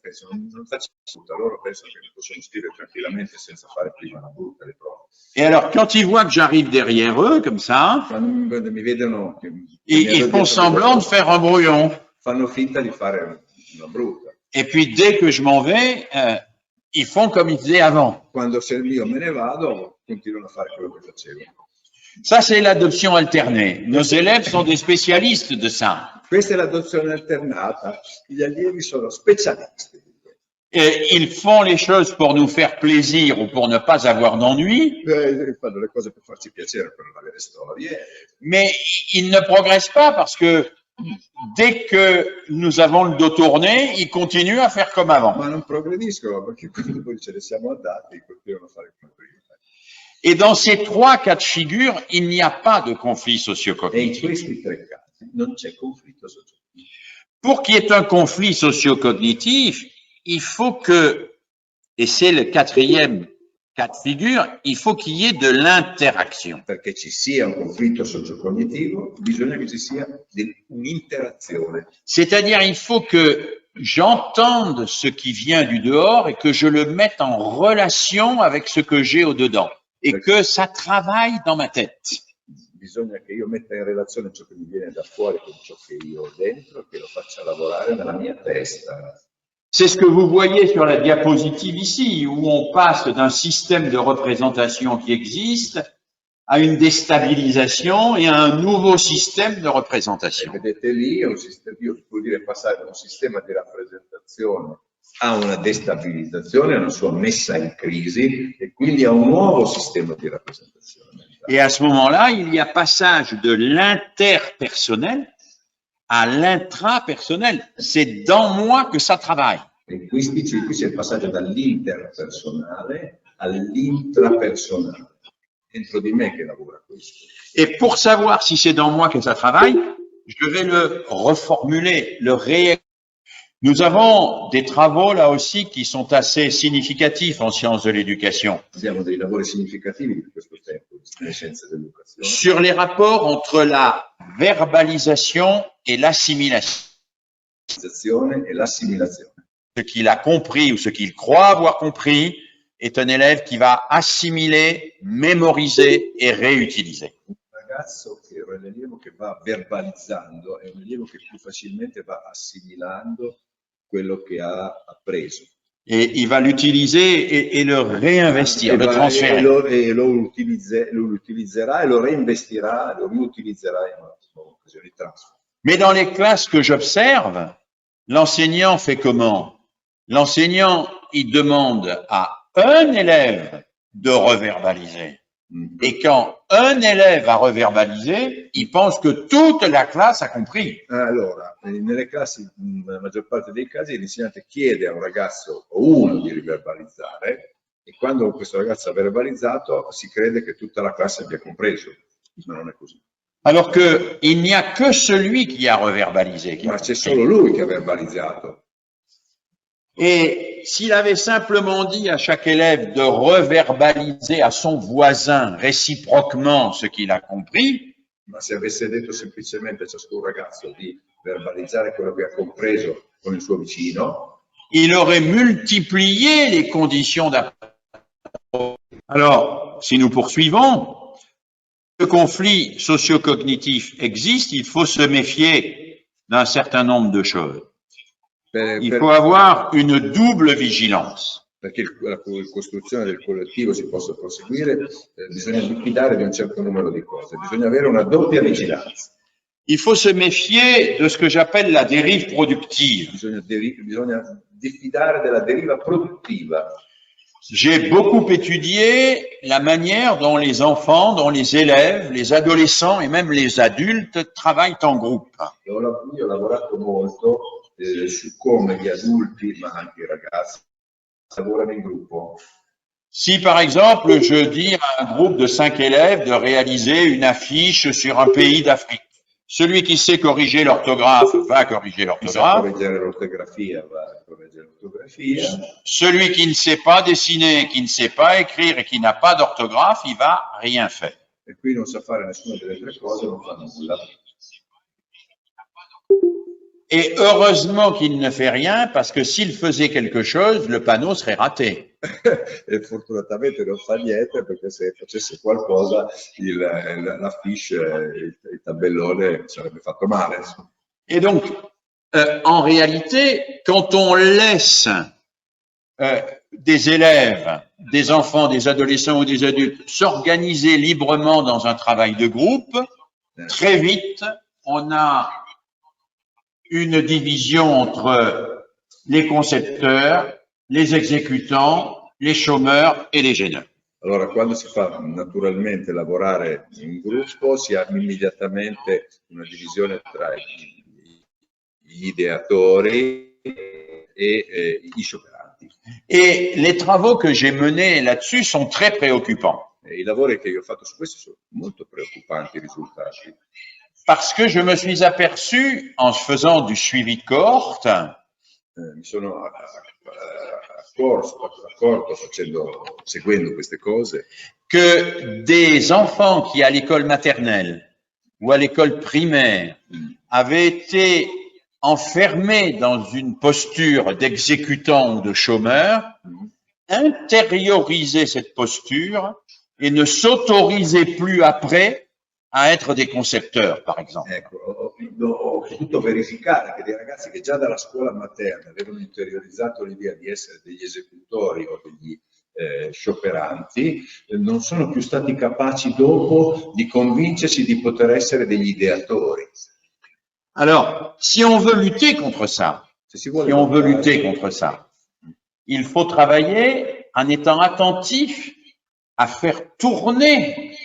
pensano, non faccio brutta, loro pensano che possono scrivere tranquillamente senza fare prima una brutta, le prove. Et alors, quand ils voient que j'arrive derrière eux, comme ça, Quando mi vedono, ils font semblant de faire un brouillon. fanno finta di fare una brutta. Et puis, dès que je m'en vais, ils font comme ils faisaient avant. Quando se io me ne vado, continuano a fare quello che facevo. Ça, c'est l'adoption alternée. Nos élèves sont des spécialistes de ça. Questa è l'adozione alternata. Gli allievi sono specialisti. Et ils font les choses pour nous faire plaisir ou pour ne pas avoir d'ennui, Fanno le cose per farci piacere, per non avere storie. mais ils ne progressent pas parce que dès que nous avons le dos tourné, ils continuent à faire comme avant. Ma non progrediscono perché quando poi ce ne siamo andati, continuano a fare come prima. Et dans ces trois cas de figure, il n'y a pas de conflit E in socio-cognitif. questi tre casi non c'è conflitto sociale. Pour qu'il y ait un conflit socio-cognitif, il faut que, et c'est le quatrième cas de figure, il faut qu'il y ait de l'interaction. Perché ci sia un conflitto sociocognitivo, bisogna che ci sia un'interazione. C'est-à-dire, il faut que j'entende ce qui vient du dehors et que je le mette en relation avec ce que j'ai au-dedans et que ça travaille dans ma tête. Bisogna che io metta in relazione ciò che mi viene da fuori con ciò che io ho dentro, che lo faccia lavorare nella mia testa. C'est ce que vous voyez sur la diapositive ici, où on passe d'un système de représentation qui existe à une déstabilisation et à un nouveau système de représentation. Vedete lì, è un sistema, io vuol dire passare da un sistema di rappresentazione a una destabilizzazione, a una sua messa in crisi e quindi a un nuovo sistema di rappresentazione. Et à ce moment-là, il y a passage de l'interpersonnel à l'intrapersonnel. C'est dans moi que ça travaille. In questi cicli c'è il passaggio dall'interpersonale all'intrapersonale. Dentro di me che lavora questo. Et pour savoir si c'est dans moi que ça travaille, je vais le reformuler, le réécrire. Nous avons des travaux là aussi qui sont assez significatifs en sciences de l'éducation Abbiamo dei lavori significativi di questo tempo nelle scienze dell'educazione. sur les rapports entre la verbalisation et l'assimilation. E l'assimilazione. Ce qu'il a compris ou ce qu'il croit avoir compris est un élève qui va assimiler, mémoriser et réutiliser. Un ragazzo che è un allievo che va verbalizzando, è un allievo che più facilmente va assimilando quello che ha appreso. Et il va l'utiliser et le réinvestir, le transférer. E lo utilizzerà e lo reinvestirà, lo riutilizzerà in occasione di transfer. Mais dans les classes que j'observe, l'enseignant fait comment? L'enseignant, il demande à un élève de reverbaliser. Et quand un élève a reverbalisé, il pense que toute la classe a compris. Allora, nelle classi, nella maggior parte dei casi, l'insegnante chiede a un ragazzo o uno di riverbalizzare e quando questo ragazzo ha verbalizzato si crede che tutta la classe abbia compreso, ma non è così. Alors qu'il n'y a que celui qui a reverbalisé. Ma c'è solo lui che ha verbalizzato. Et s'il avait simplement dit à chaque élève de reverbaliser à son voisin réciproquement ce qu'il a compris, ma se avesse detto semplicemente a ciascun ragazzo di verbalizzare quello che ha compreso con il suo vicino, il aurait multiplié les conditions d'apprentissage. Alors, si nous poursuivons, le conflit socio-cognitif existe, il faut se méfier d'un certain nombre de choses. Il faut avoir une double vigilance. Perché la costruzione del collettivo si possa proseguire, bisogna diffidare di un certo numero di cose, bisogna avere una doppia vigilanza. Il faut se méfier de ce que j'appelle la dérive productive. Bisogna diffidare della deriva produttiva. J'ai beaucoup étudié la manière dont les enfants, dont les élèves, les adolescents et même les adultes travaillent en groupe. Io ho lavorato molto su come gli adulti, ma anche i ragazzi, lavorano in gruppo. Si par exemple je dis à un groupe de 5 élèves de réaliser une affiche sur un pays d'Afrique, celui qui sait corriger l'orthographe va corriger l'orthographe. Celui qui ne sait pas dessiner, qui ne sait pas écrire et qui n'a pas d'orthographe, il va rien faire. E qui non sa fare nessuna delle tre cose, non fa nulla. Et heureusement qu'il ne fait rien, parce que s'il faisait quelque chose, le panneau serait raté. E fortunatamente non fa niente, perché se facesse qualcosa l'affiche, il tabellone sarebbe fatto male. Et donc, en réalité, quand on laisse des élèves, des enfants, des adolescents ou des adultes s'organiser librement dans un travail de groupe, très vite, on a une division entre les concepteurs, les exécutants, les chômeurs e les gêneurs. Allora, quando si fa naturalmente lavorare in gruppo, si ha immediatamente una divisione tra gli ideatori e i scioperanti. Et les travaux que j'ai menés là-dessus sont très préoccupants. E i lavori che io ho fatto su questo sono molto preoccupanti, i risultati. Parce que je me suis aperçu, en faisant du suivi de cohorte, mi sono accorto seguendo queste cose, que des enfants qui, à l'école maternelle ou à l'école primaire, avaient été enfermés dans une posture d'exécutant ou de chômeur, intériorisaient cette posture et ne s'autorisaient plus après a être des concepteurs, par exemple. Ecco, ho potuto verificare che dei ragazzi che già dalla scuola materna avevano interiorizzato l'idea di essere degli esecutori o degli scioperanti, non sono più stati capaci dopo di convincersi di poter essere degli ideatori. Alors, si on veut lutter contre ça, il faut travailler en étant attentif à faire tourner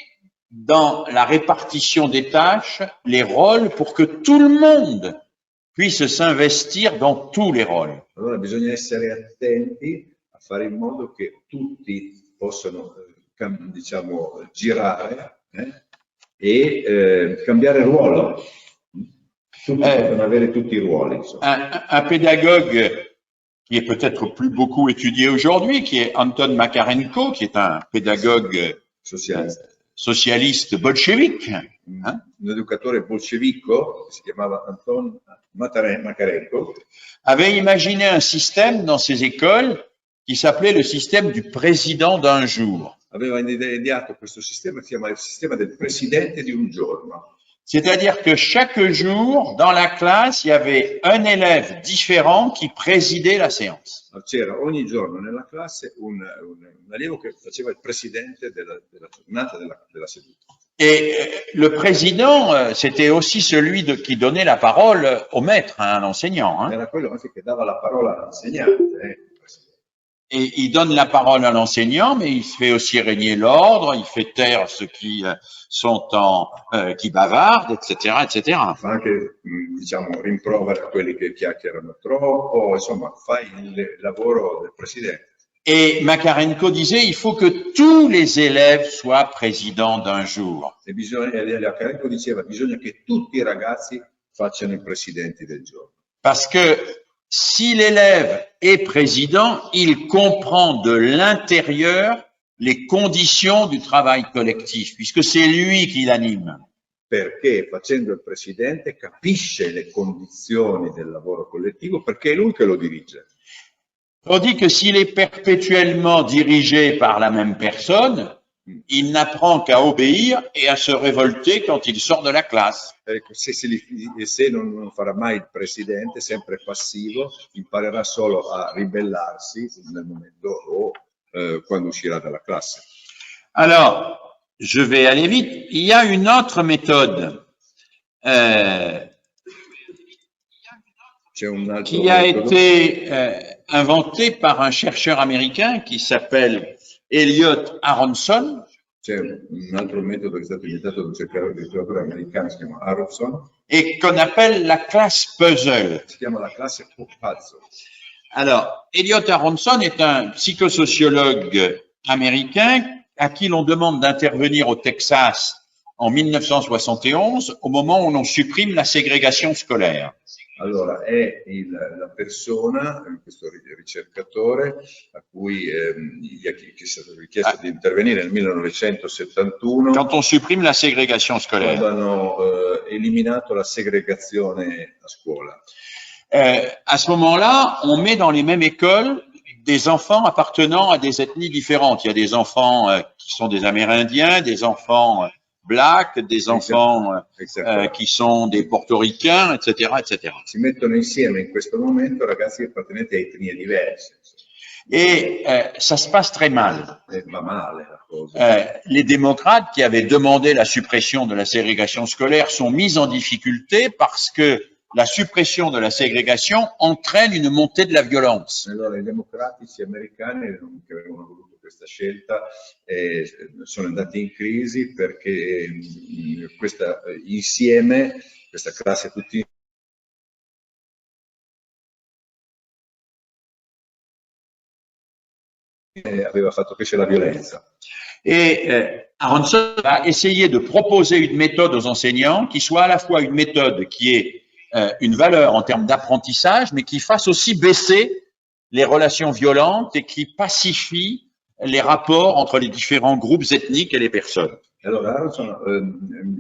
dans la répartition des tâches, les rôles, pour que tout le monde puisse s'investir dans tous les rôles. Allora bisogna essere attenti a fare in modo che tutti possano, diciamo, girare e cambiare ruolo. Tutti possono avere tutti i ruoli. Un pédagogue qui est peut-être plus beaucoup étudié aujourd'hui, qui est Anton Makarenko, qui est un pédagogue socialiste bolchevique. Un educatore bolchevico, si chiamava Anton Makarenko, avait imaginé un système dans ses écoles qui s'appelait le système du président d'un jour. Aveva ideato questo sistema, si chiama il sistema del presidente di un giorno. C'est-à-dire que chaque jour, dans la classe, il y avait un élève différent qui présidait la séance. C'era ogni giorno nella classe un allievo che faceva il presidente della giornata della seduta. Et le président, c'était aussi celui qui donnait la parole au maître, à l'enseignant. Era quello anche che dava la parola all'insegnante. Et il donne la parole à l'enseignant, mais il fait aussi régner l'ordre, il fait taire ceux qui qui bavardent, etc., etc. Fa anche, diciamo, rimprovera quelli che chiacchierano troppo, insomma, fa il lavoro del presidente. Et Makarenko disait, il faut que tous les élèves soient présidents d'un jour. E Akarenko diceva, bisogna che tutti i ragazzi facciano i presidenti del giorno. Parce que si l'élève est président, il comprend de l'intérieur les conditions du travail collectif, puisque c'est lui qui l'anime. Perché facendo il presidente capisce le condizioni del lavoro collettivo, perché è lui che lo dirige. Tandis que s'il est perpétuellement dirigé par la même personne, il n'apprend qu'à obéir et à se révolter quand il sort de la classe. Ecco, se non farà mai il presidente, sempre passivo, imparerà solo a ribellarsi nel momento o quando uscirà dalla classe. Alors, je vais aller vite. Il y a une autre méthode qui a été inventée par un chercheur américain qui s'appelle Elliot Aronson. C'è un altro metodo che è stato inventato da un ricercatore americano, si chiama Aronson. Et qu'on appelle la classe puzzle. Si chiama la classe puzzle. Alors, Elliot Aronson est un psychosociologue américain à qui l'on demande d'intervenir au Texas en 1971, au moment où l'on supprime la ségrégation scolaire. Allora, è la persona, questo ricercatore, a cui gli è stato richiesto di intervenire nel 1971. Quand on supprime la ségrégation scolaire. Quando hanno eliminato la segregazione a scuola. À ce moment-là, on met dans les mêmes écoles des enfants appartenant à des ethnies différentes. Il y a des enfants qui sont des Amérindiens, des enfants blacks, des enfants qui sont des portoricains, etc., etc. Si mettono insieme in questo momento ragazzi appartenenti a etnie diverse. Et ça se passe très mal. Va male la cosa. Les démocrates qui avaient demandé la suppression de la ségrégation scolaire sont mis en difficulté parce que la suppression de la ségrégation entraîne une montée de la violence. Allora, i democratici americani che avevano voluto questa scelta sono andati in crisi perché insieme, questa classe tutti aveva fatto crescere la violenza. Et Aronson a essayé de proposer une méthode aux enseignants qui soit à la fois une méthode qui ait une valeur en termes d'apprentissage, mais qui fasse aussi baisser les relations violentes et qui pacifie les rapports entre les différents groupes ethniques et les personnes. Allora Aronson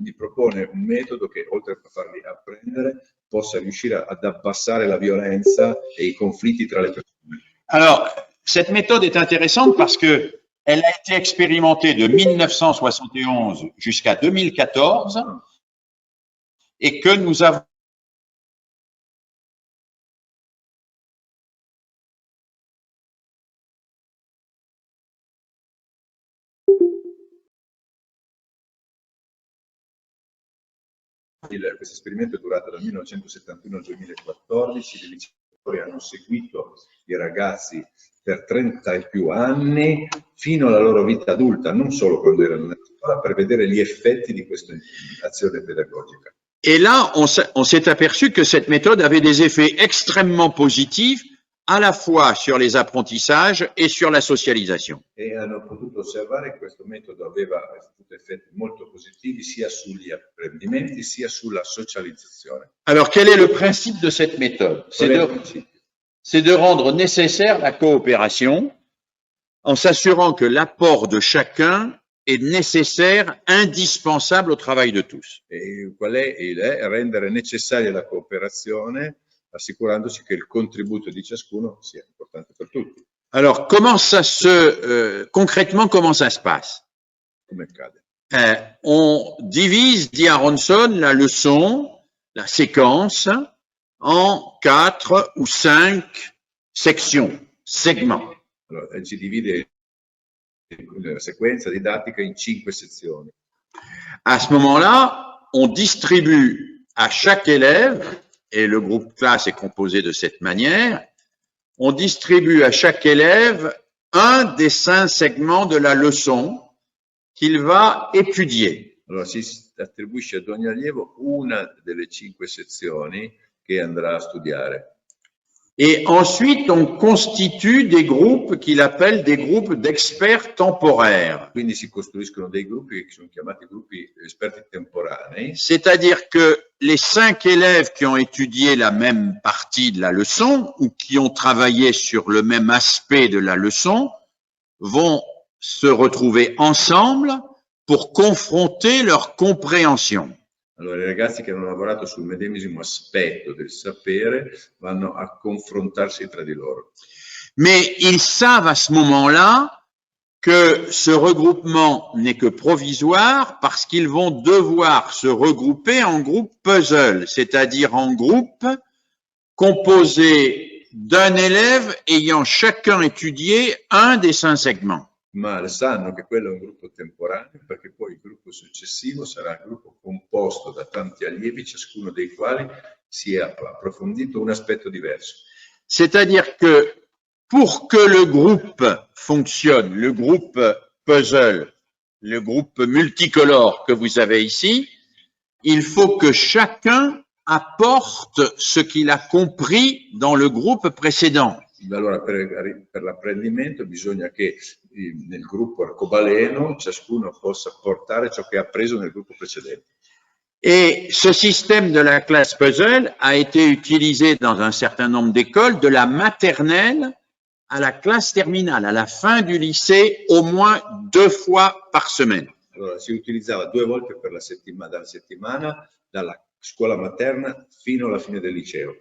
gli propone un metodo che, oltre a farli apprendere, possa riuscire ad abbassare la violenza e i conflitti tra le persone. Alors, cette méthode est intéressante parce que elle a été expérimentée de 1971 jusqu'à 2014 et que nous avons questo esperimento è durato dal 1971 al 2014, i ricercatori hanno seguito i ragazzi per 30 e più anni fino alla loro vita adulta, non solo quando erano nella scuola, per vedere gli effetti di questa azione pedagogica. Et là, on s'est aperçu que cette méthode avait des effets extrêmement positifs à la fois sur les apprentissages et sur la socialisation. E hanno potuto osservare che questo metodo aveva avuto effetti molto positivi sia sugli apprendimenti sia sulla socializzazione. Alors, quel est le principe de cette méthode? C'est de rendre nécessaire la coopération en s'assurant que l'apport de chacun est nécessaire, indispensable au travail de tous. E qual è? È rendere necessaria la cooperazione, assicurandosi che il contributo di ciascuno sia importante per tutti. Alors, concrètement, comment ça se passe? Come accade? On divise, dit Aronson, la leçon, la séquence, en 4 ou 5 sections, segments. Allora, si divide la sequenza didattica in 5 sezioni. À ce moment-là, on distribue à chaque élève, et le groupe classe est composé de cette manière, on distribue à chaque élève un des 5 segments de la leçon qu'il va étudier. Allora si attribuisce ad ogni allievo una delle 5 sezioni che andrà a studiare. Et ensuite, on constitue des groupes qu'il appelle des groupes d'experts temporaires. Quindi si costruiscono dei gruppi che sono chiamati gruppi esperti temporanei. C'est-à-dire que les 5 élèves qui ont étudié la même partie de la leçon ou qui ont travaillé sur le même aspect de la leçon vont se retrouver ensemble pour confronter leur compréhension. Allora, i ragazzi che hanno lavorato sul medesimo aspetto del sapere vanno a confrontarsi tra di loro. Mais ils savent à ce moment-là que ce regroupement n'est que provisoire parce qu'ils vont devoir se regrouper en groupe puzzle, c'est-à-dire en groupe composé d'un élève ayant chacun étudié un des 5 segments. Ma sanno che quello è un gruppo temporaneo perché poi il gruppo successivo sarà un gruppo composto da tanti allievi, ciascuno dei quali si è approfondito un aspetto diverso. C'est-à-dire que pour que le groupe fonctionne, le groupe puzzle, le groupe multicolore que vous avez ici, il faut que chacun apporte ce qu'il a compris dans le groupe précédent. Allora per l'apprendimento bisogna che nel gruppo arcobaleno ciascuno possa portare ciò che ha appreso nel gruppo precedente. Et ce système de la classe puzzle a été utilisé dans un certain nombre d'écoles, de la maternelle à la classe terminale, à la fin du lycée, au moins 2 fois par semaine. Allora si utilizzava 2 volte per la settimana, dalla scuola materna fino alla fine del liceo.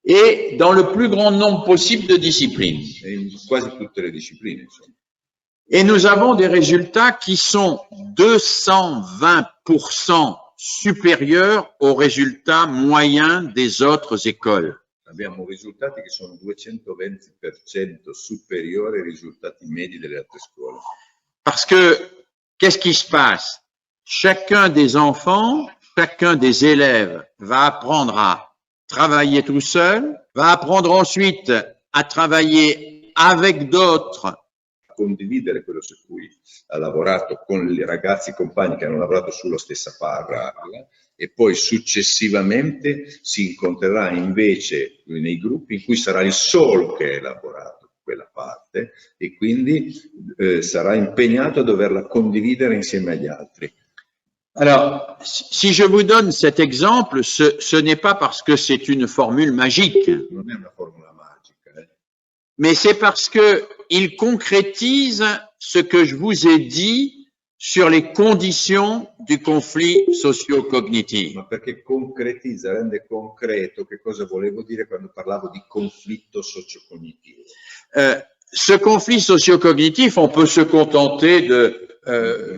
Et dans le plus grand nombre possible de disciplines. E in quasi tutte le discipline, insomma. Et nous avons des résultats qui sont 220% supérieurs aux résultats moyens des autres écoles. Abbiamo risultati che sono 220% superiori ai risultati medi delle altre scuole. Parce que, qu'est-ce qui se passe? Chacun des enfants, chacun des élèves va apprendre à travailler tout seul, va apprendre ensuite à travailler avec d'autres. Condividere quello su cui ha lavorato con i ragazzi compagni che hanno lavorato sulla stessa parola e poi successivamente si incontrerà invece nei gruppi in cui sarà il solo che ha elaborato quella parte e quindi sarà impegnato a doverla condividere insieme agli altri. Alors, si je vous donne cet exemple, ce n'est pas parce que c'est une formule magique. Non è una formula magica, mais c'est parce que il concrétise ce que je vous ai dit sur les conditions du conflit socio-cognitif. Ma perché concretizza, rende concreto che cosa volevo dire quando parlavo di conflitto socio-cognitivo. Ce conflit socio-cognitif, on peut se contenter de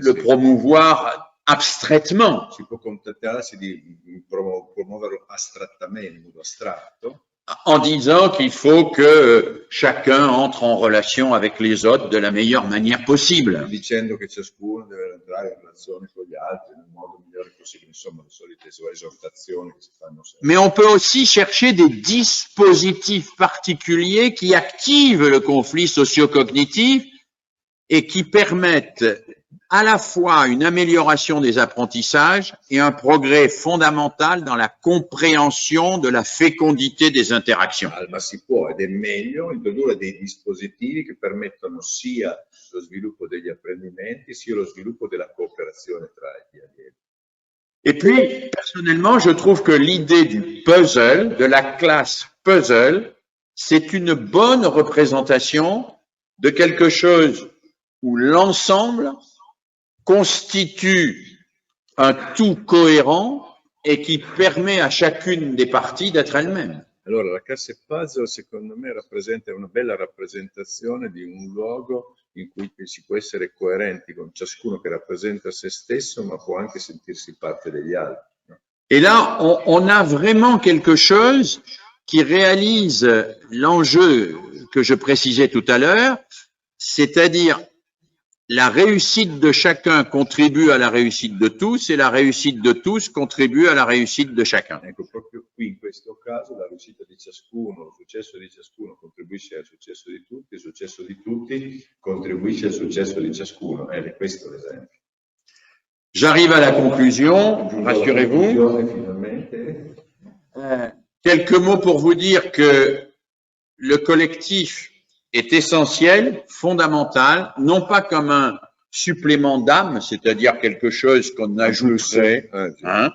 le promouvoir abstraitement. Si può contentarsi di promuoverlo astrattamente, in modo astratto. En disant qu'il faut que chacun entre en relation avec les autres de la meilleure manière possible. Dicendo che ciascuno deve entrare in relazione con gli altri nel modo migliore possibile, insomma, le solite esortazioni che si fanno sempre. Mais on peut aussi chercher des dispositifs particuliers qui activent le conflit socio-cognitif et qui permettent à la fois une amélioration des apprentissages et un progrès fondamental dans la compréhension de la fécondité des interactions. Ma si può ed è meglio introdurre dei dispositivi che permettono sia lo sviluppo degli apprendimenti sia lo sviluppo della cooperazione tra gli allievi. Et puis, personnellement, je trouve que l'idée du puzzle, de la classe puzzle, c'est une bonne représentation de quelque chose où l'ensemble constitue un tout cohérent et qui permet à chacune des parties d'être elle-même. Allora, la classe puzzle secondo me rappresenta una bella rappresentazione di un luogo in cui si può essere coerenti con ciascuno che rappresenta se stesso, ma può anche sentirsi parte degli altri. No? Et là, on a vraiment quelque chose qui réalise l'enjeu que je précisais tout à l'heure, c'est-à-dire la réussite de chacun contribue à la réussite de tous et la réussite de tous contribue à la réussite de chacun. Ecco, proprio qui in questo caso la riuscita di ciascuno, il successo di ciascuno contribuisce al successo di tutti, il successo di tutti contribuisce al successo di ciascuno. Ed è questo l'esempio. J'arrive à la conclusion, rassurez-vous. Finalmente. Quelques mots pour vous dire que le collectif est essentiel, fondamental, non pas comme un supplément d'âme, c'est-à-dire quelque chose qu'on ajouterait, hein,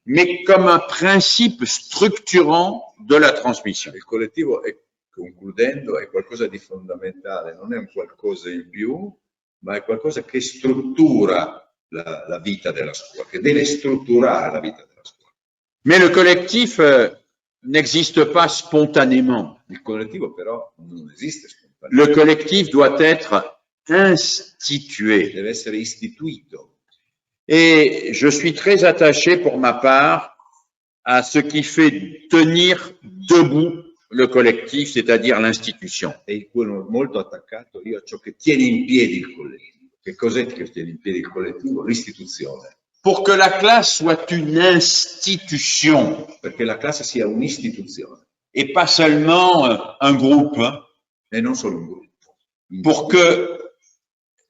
mais comme un principe strutturant de la trasmission. Il collettivo, concludendo, è qualcosa di fondamentale, non è un qualcosa in più, ma è qualcosa che struttura la vita della scuola, che deve strutturare la vita della scuola. Mais le collectif n'existe pas spontanément. Il collettivo però non esiste spontaneamente. Le collectif doit être institué. Deve essere istituito. Et je suis très attaché pour ma part à ce qui fait tenir debout le collectif, c'est-à-dire l'institution. E sono molto attaccato io a ciò che tiene in piedi il collettivo. Che cos'è che tiene in piedi il collettivo? L'istituzione. Pour que la classe soit une institution. Perché la classe sia un'istituzione. Et pas seulement un groupe. E non solo un gruppo. Pour que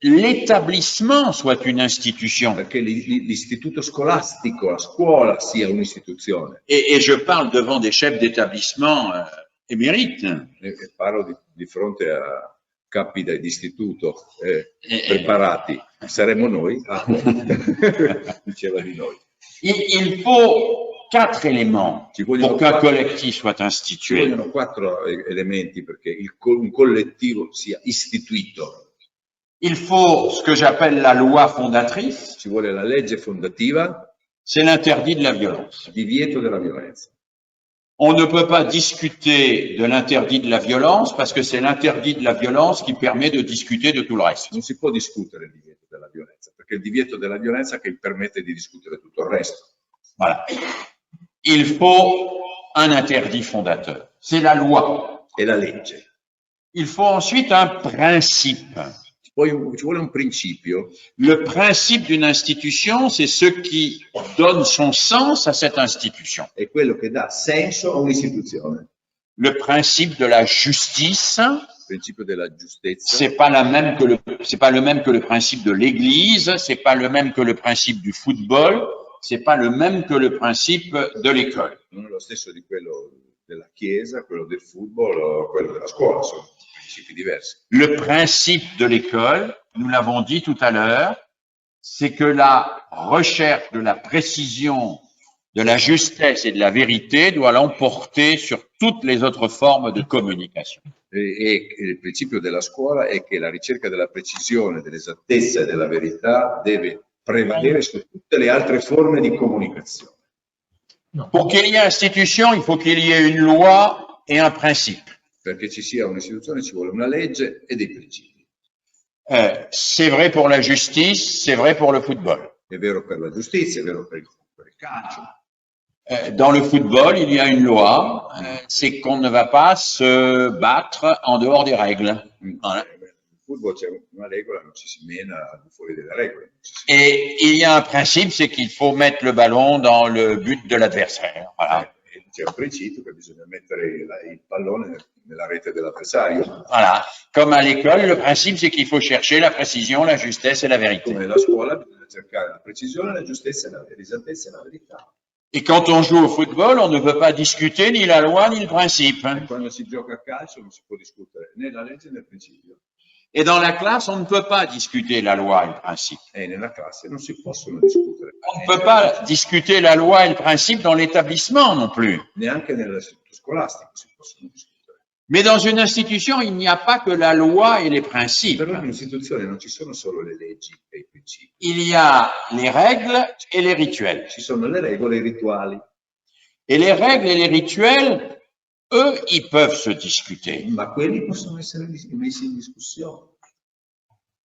l'établissement soit une institution. Perché l'istituto scolastico, la scuola, sia un'istituzione. Et je parle devant des chefs d'établissement émérites. E parlo di fronte a capi d'istituto preparati. Saremmo noi, diceva di noi. Il faut 4 éléments pour qu'un collectif soit Ci institué. vogliono 4 elementi perché un collettivo sia istituito. Il faut ce que j'appelle la loi fondatrice, Ci vuole la legge fondativa, c'est l'interdit de la violence. divieto della violenza. On ne peut pas discuter de l'interdit de la violence parce que c'est l'interdit de la violence qui permet de discuter de tout le reste. Non si può discutere il divieto della violenza, perché è il divieto della violenza che permette di discutere tutto il resto. Voilà. Il faut un interdit fondateur. C'est la loi. È la legge. Il faut ensuite un principe. Poi ci vuole un principio. Le principe d'une institution, c'est ce qui donne son sens à cette institution. È quello che dà senso a un'istituzione. Le principe de la justice, Il principio della giustezza c'est pas le même que le principe de l'Église, c'est pas le même que le principe du football, c'est pas le même que le principe de l'école. non è lo stesso di quello della Chiesa, quello del football o quello della scuola, sono principi diversi. Le principe de l'école, nous l'avons dit tout à l'heure, c'est que la recherche de la précision, de la justesse et de la vérité doit l'emporter sur toutes les autres formes de communication. E il principio della scuola è che la ricerca della precisione, dell'esattezza e della verità deve prevalere su tutte le altre forme di comunicazione. Pour qu'il y ait institution, il faut qu'il y ait une loi et un principe. Perché ci sia un'istituzione ci vuole una legge e dei principi. C'est vrai pour la justice, c'est vrai pour le football. È vero per la giustizia, è vero per il calcio. Dans le football, il y a une loi, c'est qu'on ne va pas se battre en dehors des règles. Voilà. Nel football c'è una regola, non ci si mena al di fuori delle regole. Et il y a un principe, c'est qu'il faut mettre le ballon dans le but de l'adversaire. Voilà. E c'è un principio che bisogna mettere il pallone nella rete dell'avversario. Voilà. Comme à l'école, le principe, c'est qu'il faut chercher la précision, la justesse et la vérité. Come nella scuola bisogna cercare la precisione, la giustezza, l'esattezza e la verità. Et quand on joue au football, on ne peut pas discuter ni la loi ni le principe. E quando si gioca a calcio non si può discutere né la legge né il principio. Et dans la classe, on ne peut pas discuter la loi et le principe. E nella classe non si possono discutere. On ne peut pas discuter la loi et le principe dans l'établissement non plus. Neanche nell'istituto scolastico si possono discutere. Mais dans une institution, il n'y a pas que la loi et les principes. Però in un'istituzione non ci sono solo le leggi e i principi. Il y a les règles et les rituels. Ci sono le regole e i rituali. Et les règles et les rituels, eux, ils peuvent se discuter. Ma quelli possono essere messi in discussione.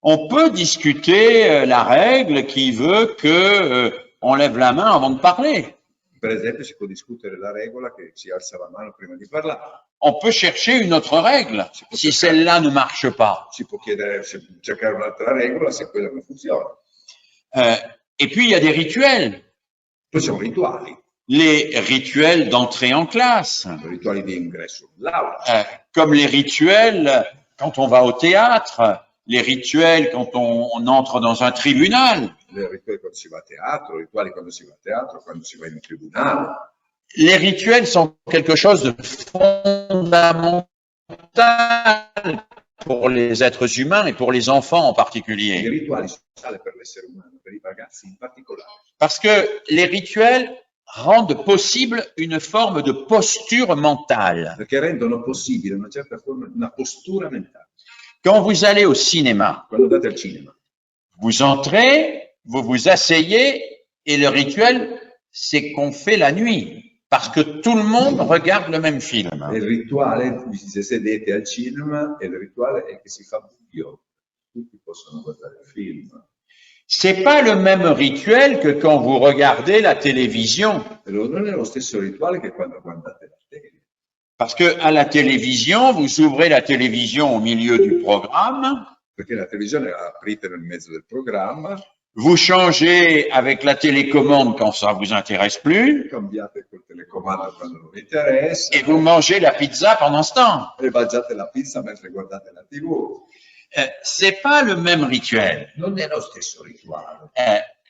On peut discuter la règle qui veut que on lève la main avant de parler. Per esempio si può discutere la regola che si alza la mano prima di parlare. On peut chercher une autre règle si celle-là ne marche pas. Si può chiedere, cercare un'altra regola se quella non funziona. Et puis, il y a des rituels. Poi ci sono rituali. les rituels d'entrée en classe, i rituali di ingresso nell'aula, comme les rituels quand on va au théâtre, les rituels quand on entre dans un tribunal. i rituali quando si va a teatro, i rituali quando si va a teatro, quando si va in un tribunale. Les rituels sont quelque chose de fondamental pour les êtres humains et pour les enfants en I particulier. rituali sono sociali per l'essere umano, per i ragazzi in particolare, Parce que les rituels rendent possible une forme de posture mentale. perché rendono possibile una certa forma, una postura mentale. Quand vous allez au cinéma, Quando andate al cinema, vous entrez, vous vous asseyez et le rituel, c'est qu'on fait la nuit parce que tout le monde regarde le même film. il rituale, se sedete al cinema, e il rituale è che si fa buio, tutti possono guardare il film. C'est pas le même rituel que quand vous regardez la télévision. Però non è lo stesso rituale che quando guardate la tele. Parce que à la télévision, vous ouvrez la télévision au milieu du programme, Perché la televisione la aprite nel mezzo del programma, vous changez avec la télécommande quand ça vous intéresse plus, cambiate col telecomando quando non vi interessa, et vous mangez la pizza pendant ce temps. e mangiate la pizza mentre guardate la TV. C'est pas le même rituel. Non è lo stesso rituale.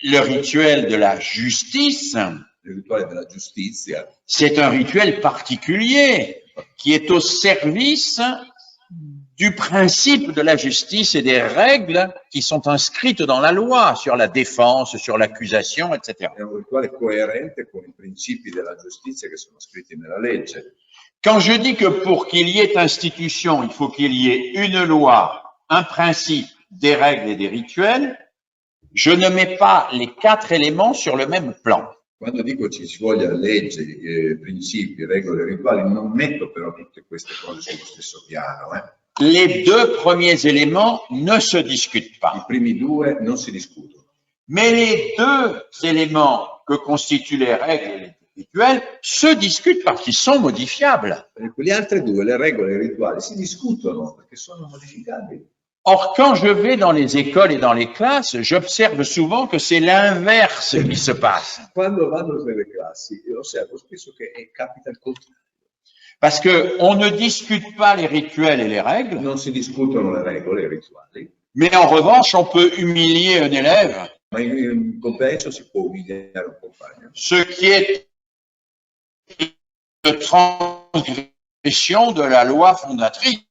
Le rituel de la justice, Il rituale della giustizia c'est un rituel particulier qui est au service du principe de la justice et des règles qui sont inscrites dans la loi sur la défense, sur l'accusation, etc. è un rituale coerente con i principi della giustizia che sono scritti nella legge. Quand je dis que pour qu'il y ait institution, il faut qu'il y ait une loi, un principe, des règles et des rituels, je ne mets pas les 4 éléments sur le même plan. Quando dico ci voglia legge, principi, regole, rituali, non metto però tutte queste cose sullo stesso piano. Les 2 premiers éléments ne se discutent pas. I primi 2 non si discutono. Mais les 2 éléments que constituent les règles et les rituels se discutent parce qu'ils sont modifiables. E quegli altri 2, le regole e i rituali, si discutono perché sono modificabili. Or, quand je vais dans les écoles et dans les classes, j'observe souvent que c'est l'inverse qui se passe. Quando vado nelle classi, io osservo spesso che capita il contrario. Parce que on ne discute pas les rituels et les règles, Non si discutono le regole e i rituali, mais en revanche, on peut humilier un élève, ma in compenso si può umiliare un compagno. ce qui est une transgression de la loi fondatrice.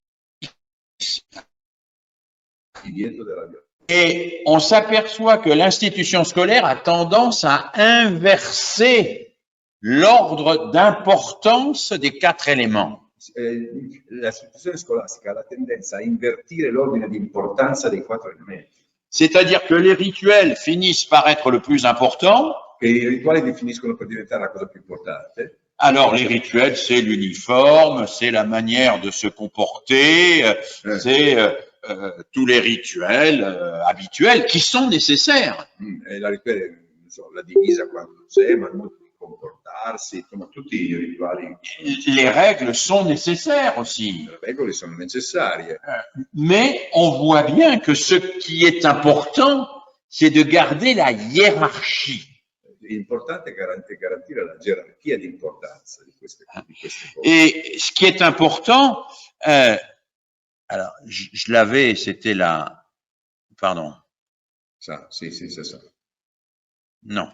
Dietro della violenza. Et on s'aperçoit que l'institution scolaire a tendance à inverser l'ordre d'importance des 4 éléments. L'istituzione scolastica ha la tendenza a invertire l'ordine di importanza dei 4 elementi. C'est-à-dire que les rituels finissent par être le plus important. Che i rituali finiscono per diventare la cosa più importante. Alors, les rituels, c'est l'uniforme, c'est la manière de se comporter, c'est tous les rituels habituels qui sont nécessaires. E la rituale, la divisa quando c'è, ma il modo di comportarsi, insomma, tutti i rituali. Les règles sont nécessaires aussi. Le regole sono necessarie. Mais on voit bien que ce qui est important, c'est de garder la hiérarchie. L'importante è garantire la gerarchia di importanza di queste cose. Et ce qui est important, alors je l'avais, c'était la, pardon. Ça, sì, c'est ça. Non.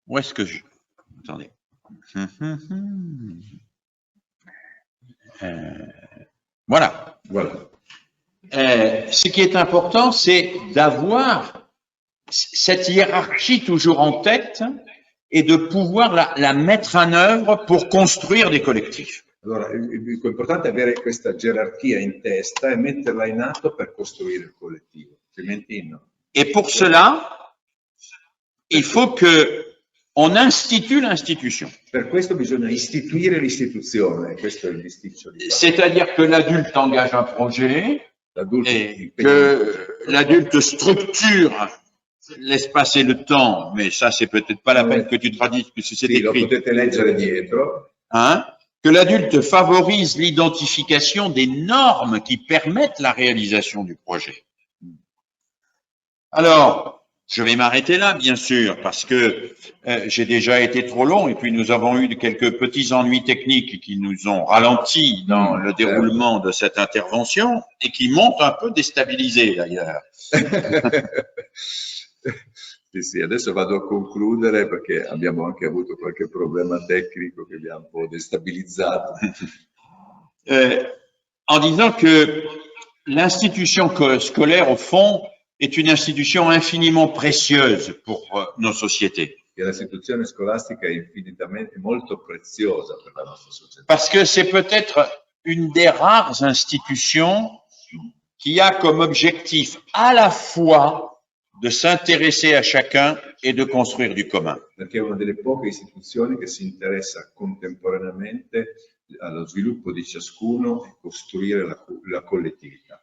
Où est-ce que je, attendez. Voilà. Ce qui est important, c'est d'avoir cette hiérarchie toujours en tête et de pouvoir la mettre en œuvre pour construire des collectifs. Allora, l'importante è avere questa gerarchia in testa e metterla in atto per costruire il collettivo, altrimenti no. Et pour cela, il faut que on institue l'institution. Per questo bisogna istituire l'istituzione, questo è il bisticcio. C'est-à-dire que l'adulte engage un projet et que l'adulte structure l'espace et le temps, mais ça c'est peut-être pas la peine que tu traduises puisque c'est Sì, lo écrit. potete leggere dietro. Hein? Que l'adulte favorise l'identification des normes qui permettent la réalisation du projet. Alors, Je vais m'arrêter là, bien sûr, parce que j'ai déjà été trop long et puis nous avons eu quelques petits ennuis techniques qui nous ont ralenti dans le déroulement de cette intervention et qui m'ont un peu déstabilisé d'ailleurs. Sì, adesso vado a concludere perché abbiamo anche avuto qualche problema tecnico che vi ha un po' destabilizzato. En disant que l'institution scolaire, au fond, est une institution infiniment précieuse pour nos sociétés. Che l'istituzione scolastica è infinitamente molto preziosa per la nostra società. Parce que c'est peut-être une des rares institutions qui a comme objectif à la fois de s'intéresser à chacun et de construire du commun. Perché è una delle poche istituzioni che si interessa contemporaneamente allo sviluppo di ciascuno e costruire la collettività.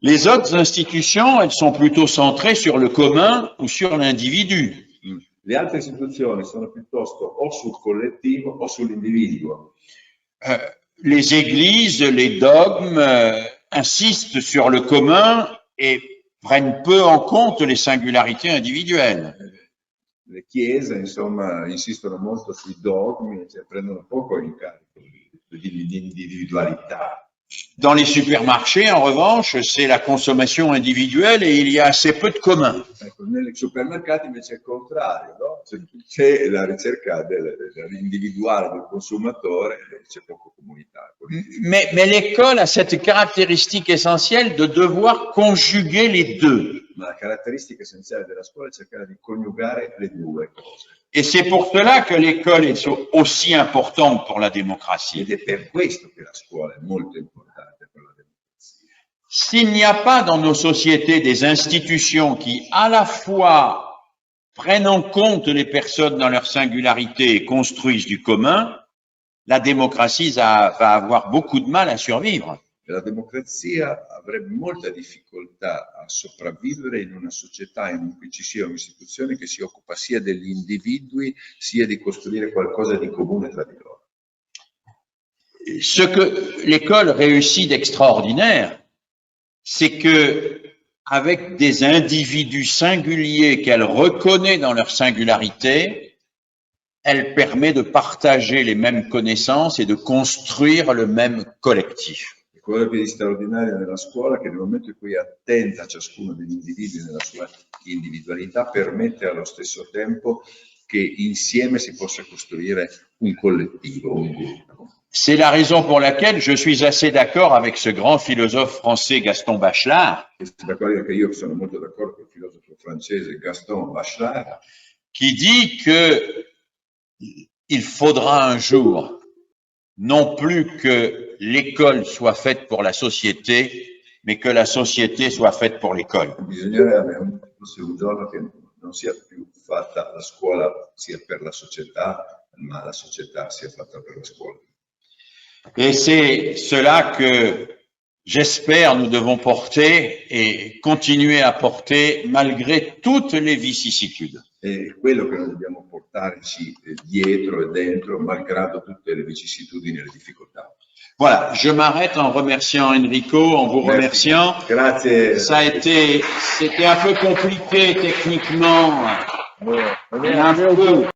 Les autres institutions, elles sont plutôt centrées sur le commun ou sur l'individu. Le altre istituzioni sono piuttosto o sul collettivo o sull'individuo. Les églises, les dogmes insistent sur le commun et prennent peu en compte les singularités individuelles. Le chiese, insomma, insistono molto sui dogmi, cioè prendono poco in carico l'individualità. Dans les supermarchés, en revanche, c'est la consommation individuelle et il y a assez peu de commun. Ecco, nei supermercati invece è il contrario, no? C'è la ricerca dell'individuale del consumatore e c'è poco comunità. Mais l'école a cette caractéristique essentielle de devoir conjuguer les deux. Ma la caratteristica essenziale della scuola è cercare di coniugare le due cose. Et c'est pour cela que l'école est aussi importante pour la démocratie. Ed è per questo che la scuola è molto importante per la democrazia. S'il n'y a pas dans nos sociétés des institutions qui, à la fois, prennent en compte les personnes dans leur singularité et construisent du commun, la démocratie va avoir beaucoup de mal à survivre. La democrazia avrebbe molta difficoltà a sopravvivere in una società in cui ci sia un'istituzione che si occupa sia degli individui sia di costruire qualcosa di comune tra di loro. Ce que l'école réussit d'extraordinaire, c'est que, avec des individus singuliers qu'elle reconnaît dans leur singularité, elle permet de partager les mêmes connaissances et de construire le même collectif. Quello che è straordinario nella scuola è che nel momento in cui è attenta a ciascuno degli individui nella sua individualità, permette allo stesso tempo che insieme si possa costruire un collettivo, un gruppo. C'est la raison pour laquelle je suis assez d'accord avec ce grand philosophe français Gaston Bachelard. C'est d'accordo che io sono molto d'accordo con il filosofo francese Gaston Bachelard, qui dit que il faudra un jour non plus que l'école soit faite pour la société, mais que la société soit faite pour l'école. Bisognerebbe forse un giorno che non sia più fatta la scuola sia per la società, ma la società sia fatta per la scuola. Et c'est cela que j'espère nous devons porter et continuer à porter malgré toutes les vicissitudes. È quello che noi dobbiamo portarci dietro e dentro, malgrado tutte le vicissitudini e le difficoltà. Voilà, je m'arrête en remerciant Enrico, en vous remerciant. Grazie. C'était un peu compliqué techniquement. Un peu